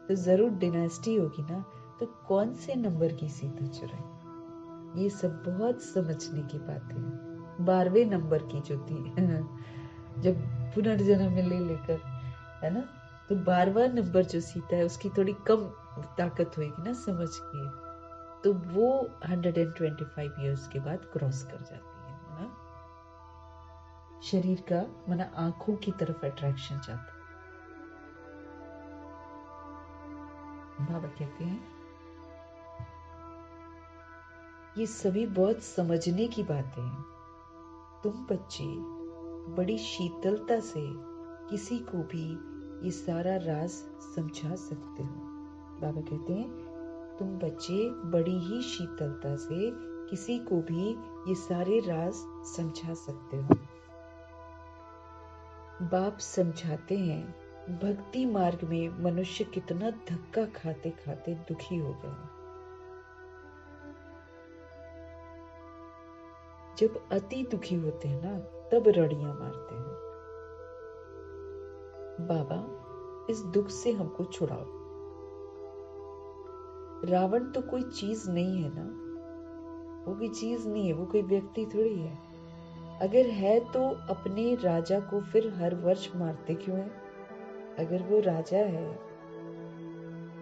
तो जरूर डिनास्टी होगी ना, तो कौन से नंबर की सीता चुराई। ये सब बहुत समझने की बातें हैं। 12वें नंबर की जो थी जब पुनर्जन्म में ले लेकर, है ना, तो 12वां नंबर जो सीता है उसकी थोड़ी कम ताकत होगी ना समझ की, तो वो 125 इयर्स के बाद क्रॉस कर जाती है ना। शरीर का माना आंखों की तरफ अट्रैक्शन जाता है। बाबा कहते हैं ये सभी बहुत समझने की बातें हैं। तुम बच्चे बड़ी शीतलता से किसी को भी ये सारा राज समझा सकते हो। बाबा कहते हैं तुम बच्चे बड़ी ही शीतलता से किसी को भी ये सारे राज समझा सकते हो। बाप समझाते हैं भक्ति मार्ग में मनुष्य कितना धक्का खाते खाते दुखी हो गया। जब अति दुखी होते हैं ना, तब रड़ियां मारते हैं। बाबा इस दुख से हमको छुड़ाओ। रावण तो कोई चीज नहीं है ना, वो कोई चीज नहीं है, वो कोई व्यक्ति थोड़ी है। अगर है तो अपने राजा को फिर हर वर्ष मारते क्यों है? अगर वो राजा है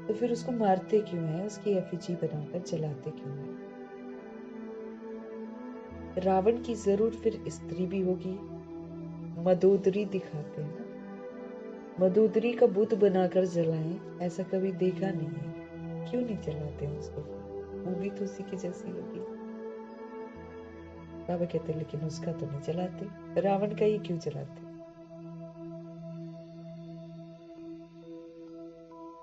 तो फिर उसको मारते क्यों है? उसकी एफिजी बनाकर जलाते क्यों है? रावण की जरूर फिर स्त्री भी होगी। मदोदरी दिखाते हैं ना, मदोदरी का बुत बनाकर जलाएं, ऐसा कभी देखा नहीं है। क्यों नहीं जलाते हैं उसको? वो भी तो उसी की जैसी होगी। बाबा कहते लेकिन उसका तो नहीं जलाते, रावण का ही क्यों जलाते?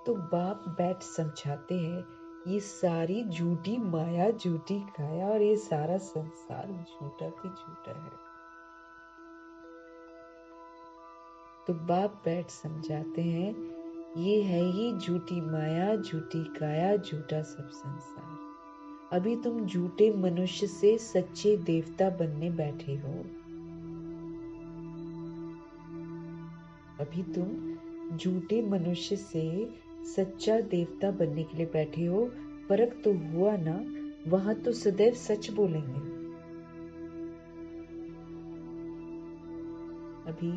तो बाप बैठ समझाते हैं ये सारी झूठी माया, झूठी काया और ये सारा संसार झूठा की झूठा है। तो बाप बैठ समझाते हैं ये है ही झूठी माया, झूठी काया, झूठा सब संसार। अभी तुम झूठे मनुष्य से सच्चे देवता बनने बैठे हो। अभी तुम झूठे मनुष्य से सच्चा देवता बनने के लिए बैठे हो। फर्क तो हुआ ना, वहां तो सदैव सच बोलेंगे। अभी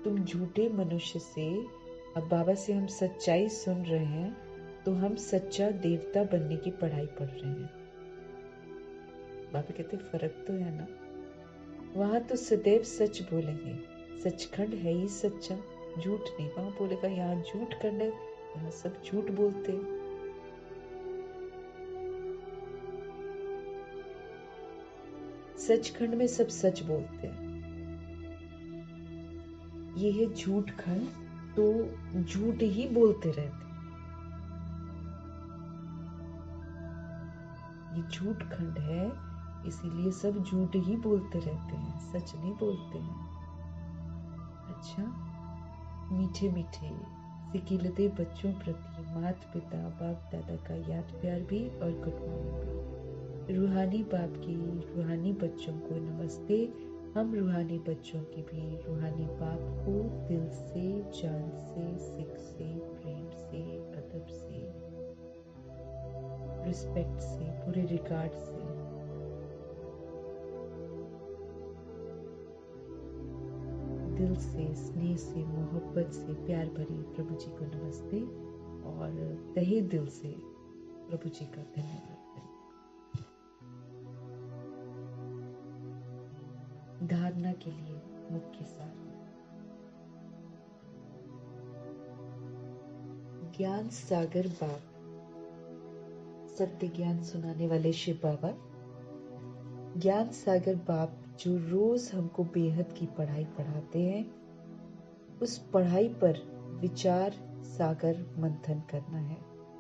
तुम झूठे मनुष्य से, अब बाबा से हम सच्चाई सुन रहे हैं, तो हम सच्चा देवता बनने की पढ़ाई पढ़ रहे हैं। बाबा कहते फर्क तो है ना, वहां तो सदैव सच बोलेंगे। सचखंड है ही सच्चा, झूठ नहीं। वहां बोलेगा यहाँ झूठ खंड है, यहाँ सब झूठ बोलते हैं। सचखंड में सब सच बोलते हैं। ये है झूठ खंड, तो झूठ ही बोलते रहते हैं। ये झूठ खंड है, इसीलिए सब झूठ ही बोलते रहते हैं, सच नहीं बोलते हैं। अच्छा, मीठे मीठे सिकिलते बच्चों प्रति माता पिता बाप दादा का याद प्यार भी और गुड मॉर्निंग भी। रूहानी बाप की रूहानी बच्चों को नमस्ते। हम रूहानी बच्चों की भी रूहानी बाप को दिल से, जान से, सिख से, प्रेम से, अदब से, रिस्पेक्ट से, पूरे रिगार्ड से दिल से, स्नेह से, मोहब्बत से, प्यार भरी प्रभु जी को नमस्ते और तहे दिल से प्रभु जी का धन्यवाद करें। धारणा के लिए मुख्य सार, ज्ञान सागर बाप, सत्य ज्ञान सुनाने वाले शिव बाबा, ज्ञान सागर बाप जो रोज हमको बेहद की पढ़ाई पढ़ाते हैं, उस पढ़ाई पर विचार सागर मंथन करना है,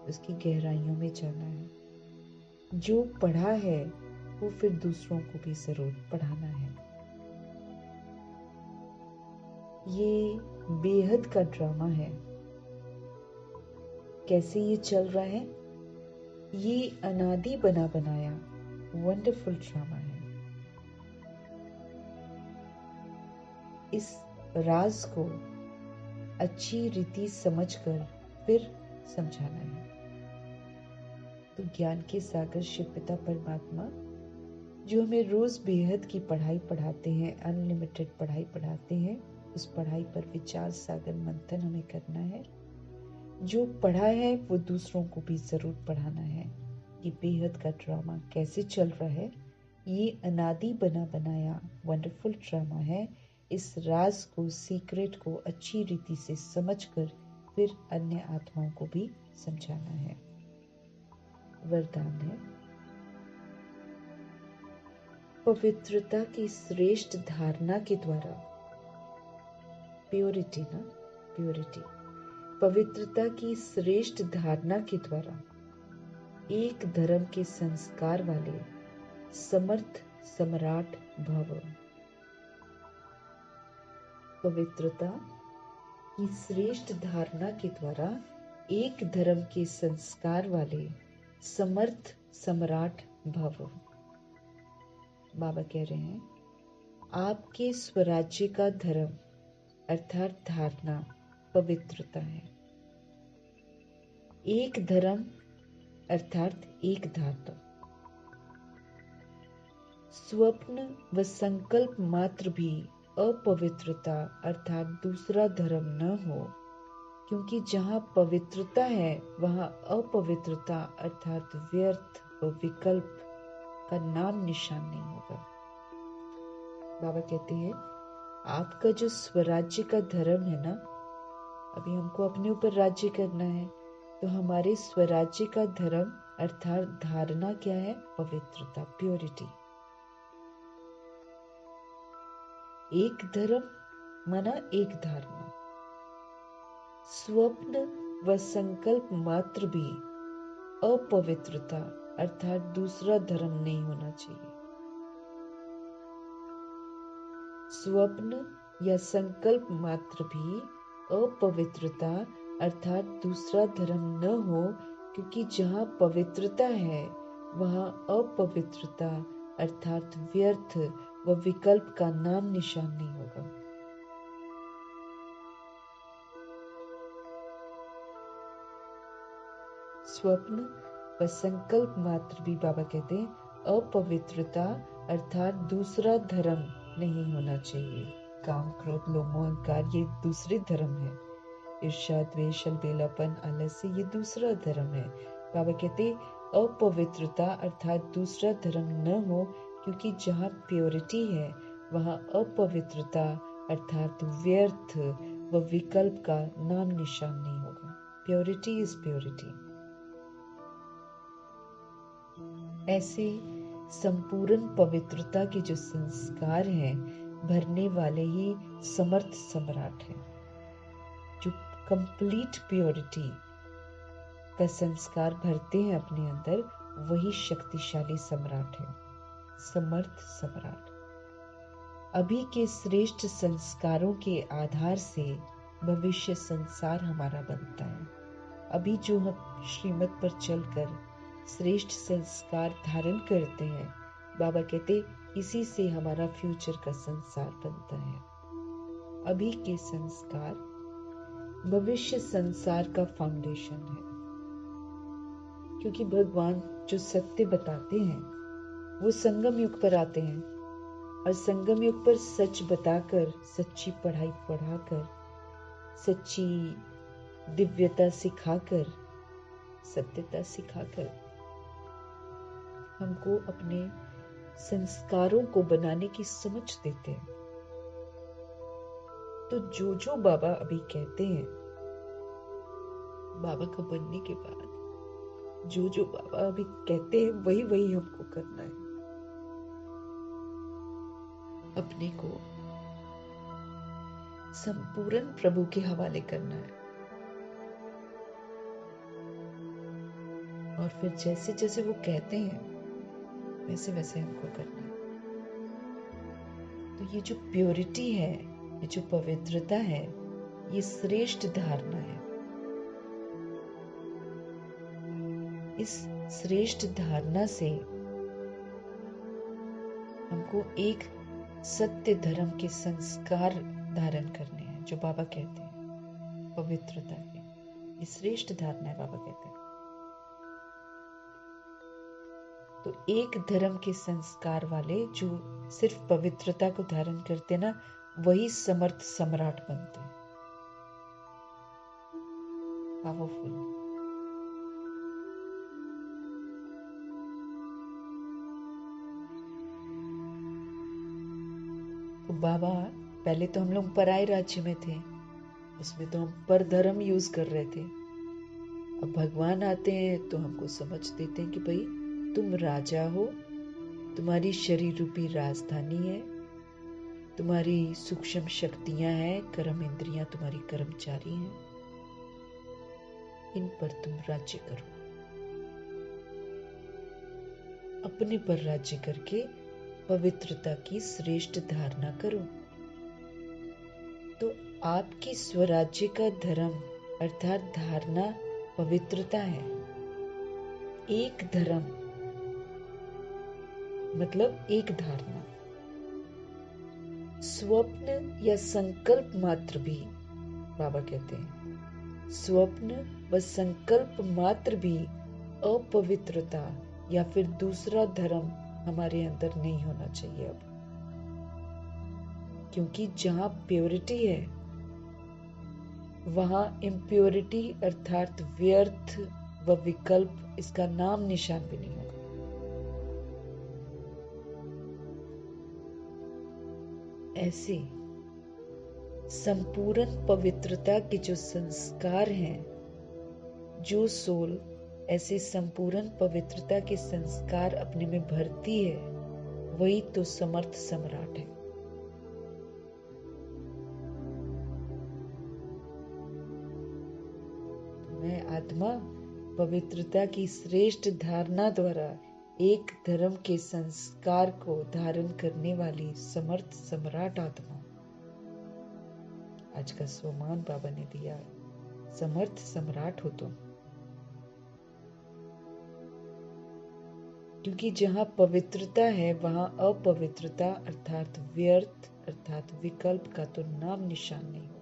उसकी गहराइयों में जाना है। जो पढ़ा है वो फिर दूसरों को भी जरूर पढ़ाना है। ये बेहद का ड्रामा है। कैसे ये चल रहा है? ये अनादि बना बनाया वंडरफुल ड्रामा है। इस राज को अच्छी रीति समझकर फिर समझाना है। तो ज्ञान के सागर शिव पिता परमात्मा जो हमें रोज बेहद की पढ़ाई पढ़ाते हैं, अनलिमिटेड पढ़ाई पढ़ाते हैं, उस पढ़ाई पर विचार सागर मंथन हमें करना है। जो पढ़ा है वो दूसरों को भी जरूर पढ़ाना है। ये बेहद का ड्रामा कैसे चल रहा है, ये अनादि बना बनाया वंडरफुल ड्रामा है। इस राज को, सीक्रेट को अच्छी रीति से समझकर फिर अन्य आत्माओं को भी समझाना है। वरदान है, पवित्रता की श्रेष्ठ धारणा के द्वारा, प्योरिटी ना, प्योरिटी, पवित्रता की श्रेष्ठ धारणा के द्वारा एक धर्म के संस्कार वाले समर्थ सम्राट भव। पवित्रता की श्रेष्ठ धारणा के द्वारा एक धर्म के संस्कार वाले समर्थ सम्राट भव। बाबा कह रहे हैं, आपके स्वराज्य का धर्म अर्थात धारणा पवित्रता है। एक धर्म अर्थात एक धारणा। स्वप्न व संकल्प मात्र भी अपवित्रता अर्थात दूसरा धर्म न हो, क्योंकि जहाँ पवित्रता है वहाँ अपवित्रता अर्थात व्यर्थ व विकल्प का नाम निशान नहीं होगा। बाबा कहते हैं, आपका जो स्वराज्य का धर्म है ना, अभी हमको अपने ऊपर राज्य करना है, तो हमारे स्वराज्य का धर्म अर्थात धारणा क्या है? पवित्रता, प्योरिटी। एक धर्म माना एक धारणा। स्वप्न व संकल्प मात्र भी अपवित्रता अर्थात दूसरा धर्म नहीं होना चाहिए। स्वप्न या संकल्प मात्र भी अपवित्रता अर्थात दूसरा धर्म न हो, क्योंकि जहाँ पवित्रता है वहाँ अपवित्रता अर्थात व्यर्थ व विकल्प का नाम निशान नहीं होगा। स्वप्न व संकल्प मात्र भी बाबा कहते हैं अपवित्रता अर्थात दूसरा धर्म नहीं होना चाहिए। काम, क्रोध, लोभ, मोह, अहंकार ये दूसरे धर्म है। ईर्ष्या, द्वेष, अलबेलापन, आलस्य ये दूसरा धर्म है। बाबा कहते अपवित्रता अर्थात दूसरा धर्म न हो, क्योंकि जहाँ प्योरिटी है वहाँ अपवित्रता अर्थात व्यर्थ व विकल्प का नाम निशान नहीं होगा। Purity is purity. ऐसे संपूर्ण पवित्रता के जो संस्कार हैं भरने वाले ही समर्थ सम्राट हैं। जो कंप्लीट प्योरिटी का संस्कार भरते हैं अपने अंदर, वही शक्तिशाली सम्राट है, समर्थ सम्राट। अभी के श्रेष्ठ संस्कारों के आधार से भविष्य संसार हमारा बनता है। अभी जो हम श्रीमत पर चलकर श्रेष्ठ संस्कार धारण करते हैं, बाबा कहते इसी से हमारा फ्यूचर का संसार बनता है। अभी के संस्कार भविष्य संसार का फाउंडेशन है, क्योंकि भगवान जो सत्य बताते हैं वो संगम युग पर आते हैं, और संगम युग पर सच बताकर, सच्ची पढ़ाई पढ़ाकर, सच्ची दिव्यता सिखाकर, सत्यता सिखाकर हमको अपने संस्कारों को बनाने की समझ देते हैं। तो जो बाबा अभी कहते हैं, बाबा को बनने के बाद जो बाबा अभी कहते हैं वही हमको करना है। अपने को संपूर्ण प्रभु के हवाले करना है, और फिर जैसे जैसे वो कहते हैं वैसे वैसे हमको करना है। तो ये जो प्योरिटी है, ये जो पवित्रता है, ये श्रेष्ठ धारणा है। इस श्रेष्ठ धारणा से हमको एक सत्य धर्म के संस्कार धारण करने हैं, जो बाबा कहते हैं। पवित्रता की। ये श्रेष्ठ धारणा है, बाबा कहते हैं। तो एक धर्म के संस्कार वाले जो सिर्फ पवित्रता को धारण करते ना, वही समर्थ सम्राट बनते हैं। पावरफुल। तो बाबा, पहले तो हम लोग पराये राज्य में थे, उसमें तो हम पर धर्म यूज कर रहे थे। अब भगवान आते हैं तो हमको समझ देते हैं कि भाई तुम राजा हो, तुम्हारी शरीर रूपी राजधानी है, तुम्हारी सूक्ष्म शक्तियां हैं, कर्म इंद्रियां तुम्हारी कर्मचारी हैं, इन पर तुम राज्य करो। अपने पर राज्य करके पवित्रता की श्रेष्ठ धारणा करो। तो आपकी स्वराज्य का धर्म अर्थात धारणा पवित्रता है। एक धर्म मतलब एक धारणा। स्वप्न या संकल्प मात्र भी, बाबा कहते हैं, स्वप्न व संकल्प मात्र भी अपवित्रता या फिर दूसरा धर्म हमारे अंदर नहीं होना चाहिए अब। क्योंकि जहां प्योरिटी है वहां इम्प्योरिटी अर्थात व्यर्थ व विकल्प इसका नाम निशान भी नहीं होगा। ऐसे संपूर्ण पवित्रता के जो संस्कार हैं, जो सोल ऐसे संपूर्ण पवित्रता के संस्कार अपने में भरती है, वही तो समर्थ सम्राट है। मैं आत्मा पवित्रता की श्रेष्ठ धारणा द्वारा एक धर्म के संस्कार को धारण करने वाली समर्थ सम्राट आत्मा। आज का स्वमान बाबा ने दिया, समर्थ सम्राट हो तुम। क्योंकि जहां पवित्रता है वहां अपवित्रता अर्थात व्यर्थ अर्थात विकल्प का तो नाम निशान नहीं होगा।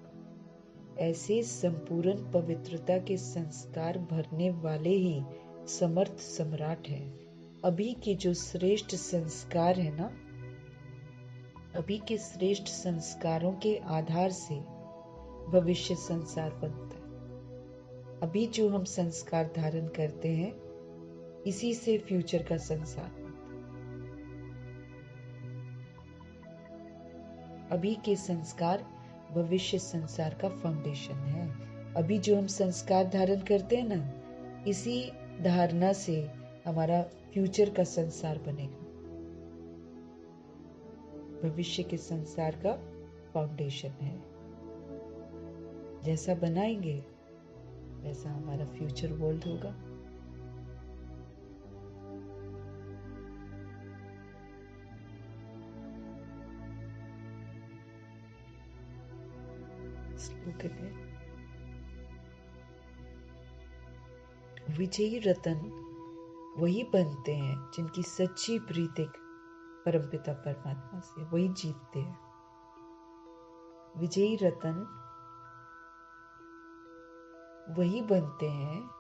ऐसे संपूर्ण पवित्रता के संस्कार भरने वाले ही समर्थ सम्राट है। अभी के जो श्रेष्ठ संस्कार है ना, अभी के श्रेष्ठ संस्कारों के आधार से भविष्य संसार बनता है। अभी जो हम संस्कार धारण करते हैं, इसी से फ्यूचर का संसार बनता है। अभी के संस्कार भविष्य संसार का फाउंडेशन है। अभी जो हम संस्कार धारण करते हैं ना, इसी धारणा से हमारा फ्यूचर का संसार बनेगा। भविष्य के संसार का फाउंडेशन है। जैसा बनाएंगे वैसा हमारा फ्यूचर वर्ल्ड होगा। श्लोक है, विजयी रतन वही बनते हैं जिनकी सच्ची प्रीति परमपिता परमात्मा से, वही जीतते हैं। विजयी रतन वही बनते हैं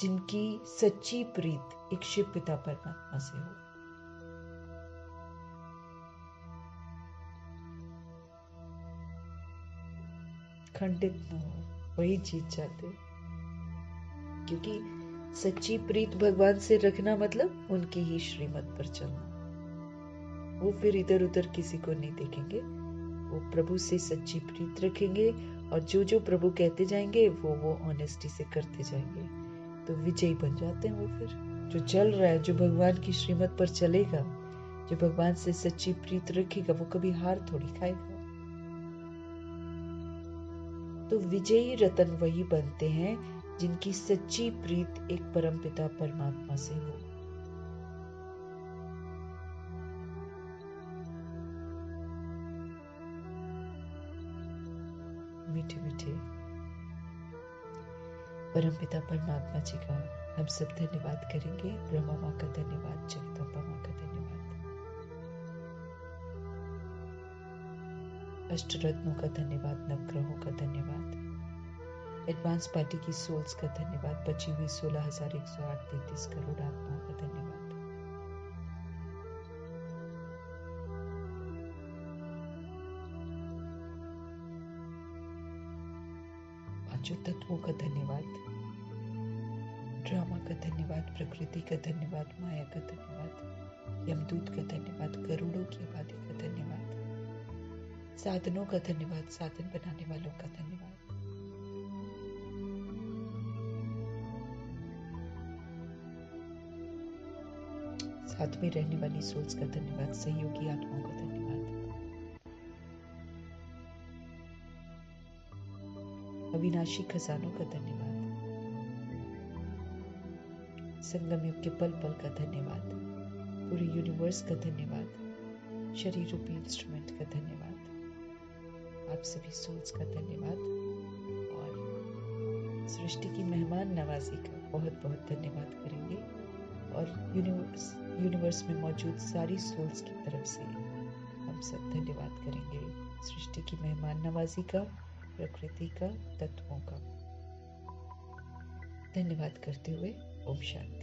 जिनकी सच्ची प्रीत एक शिव पिता परमात्मा से हो। खंडित न हो, वही जीत जाते। क्योंकि सच्ची प्रीत भगवान से रखना मतलब उनकी ही श्रीमत पर चलना। वो फिर इधर उधर किसी को नहीं देखेंगे, वो प्रभु से सच्ची प्रीत रखेंगे और जो जो प्रभु कहते जाएंगे वो ऑनेस्टी से करते जाएंगे, तो विजयी बन जाते हैं। वो फिर जो चल रहा है, जो भगवान की श्रीमत पर चलेगा, जो भगवान से सच्ची प्रीत रखेगा, वो कभी हार थोड़ी खाएगा। तो विजयी रतन वही बनते हैं जिनकी सच्ची प्रीत एक परमपिता परमात्मा से हो। मीठे मीठे परमपिता परमात्मा जी का हम सब धन्यवाद करेंगे। ब्रह्मा माँ का धन्यवाद, जगदम्बा माँ का धन्यवाद, अष्टरत्नों का धन्यवाद, नवग्रहों का धन्यवाद, एडवांस पार्टी की सोल्स का धन्यवाद। बची हुई 16,108.33 करोड़ आत्माओं का धन्यवाद। पांचों तत्वों का धन्यवाद। ड्रामा का धन्यवाद, प्रकृति का धन्यवाद, माया का धन्यवाद, यमदूत का धन्यवाद, करोड़ों की आबादी का धन्यवाद, साधनों का धन्यवाद, साधन बनाने वालों का धन्यवाद, साथ में रहने वाली सोल्स का धन्यवाद, सहयोगी आत्माओं का धन्यवाद, अविनाशी खजानों का धन्यवाद, संगम युग के पल पल का धन्यवाद, पूरे यूनिवर्स का धन्यवाद, शरीर रूपी इंस्ट्रूमेंट का धन्यवाद, आप सभी सोल्स का धन्यवाद और सृष्टि की मेहमान नवाजी का बहुत बहुत धन्यवाद करेंगे। और यूनिवर्स में मौजूद सारी सोल्स की तरफ से हम सब धन्यवाद करेंगे सृष्टि की मेहमान नवाजी का, प्रकृति का, तत्वों का। धन्यवाद करते हुए ओम शांति।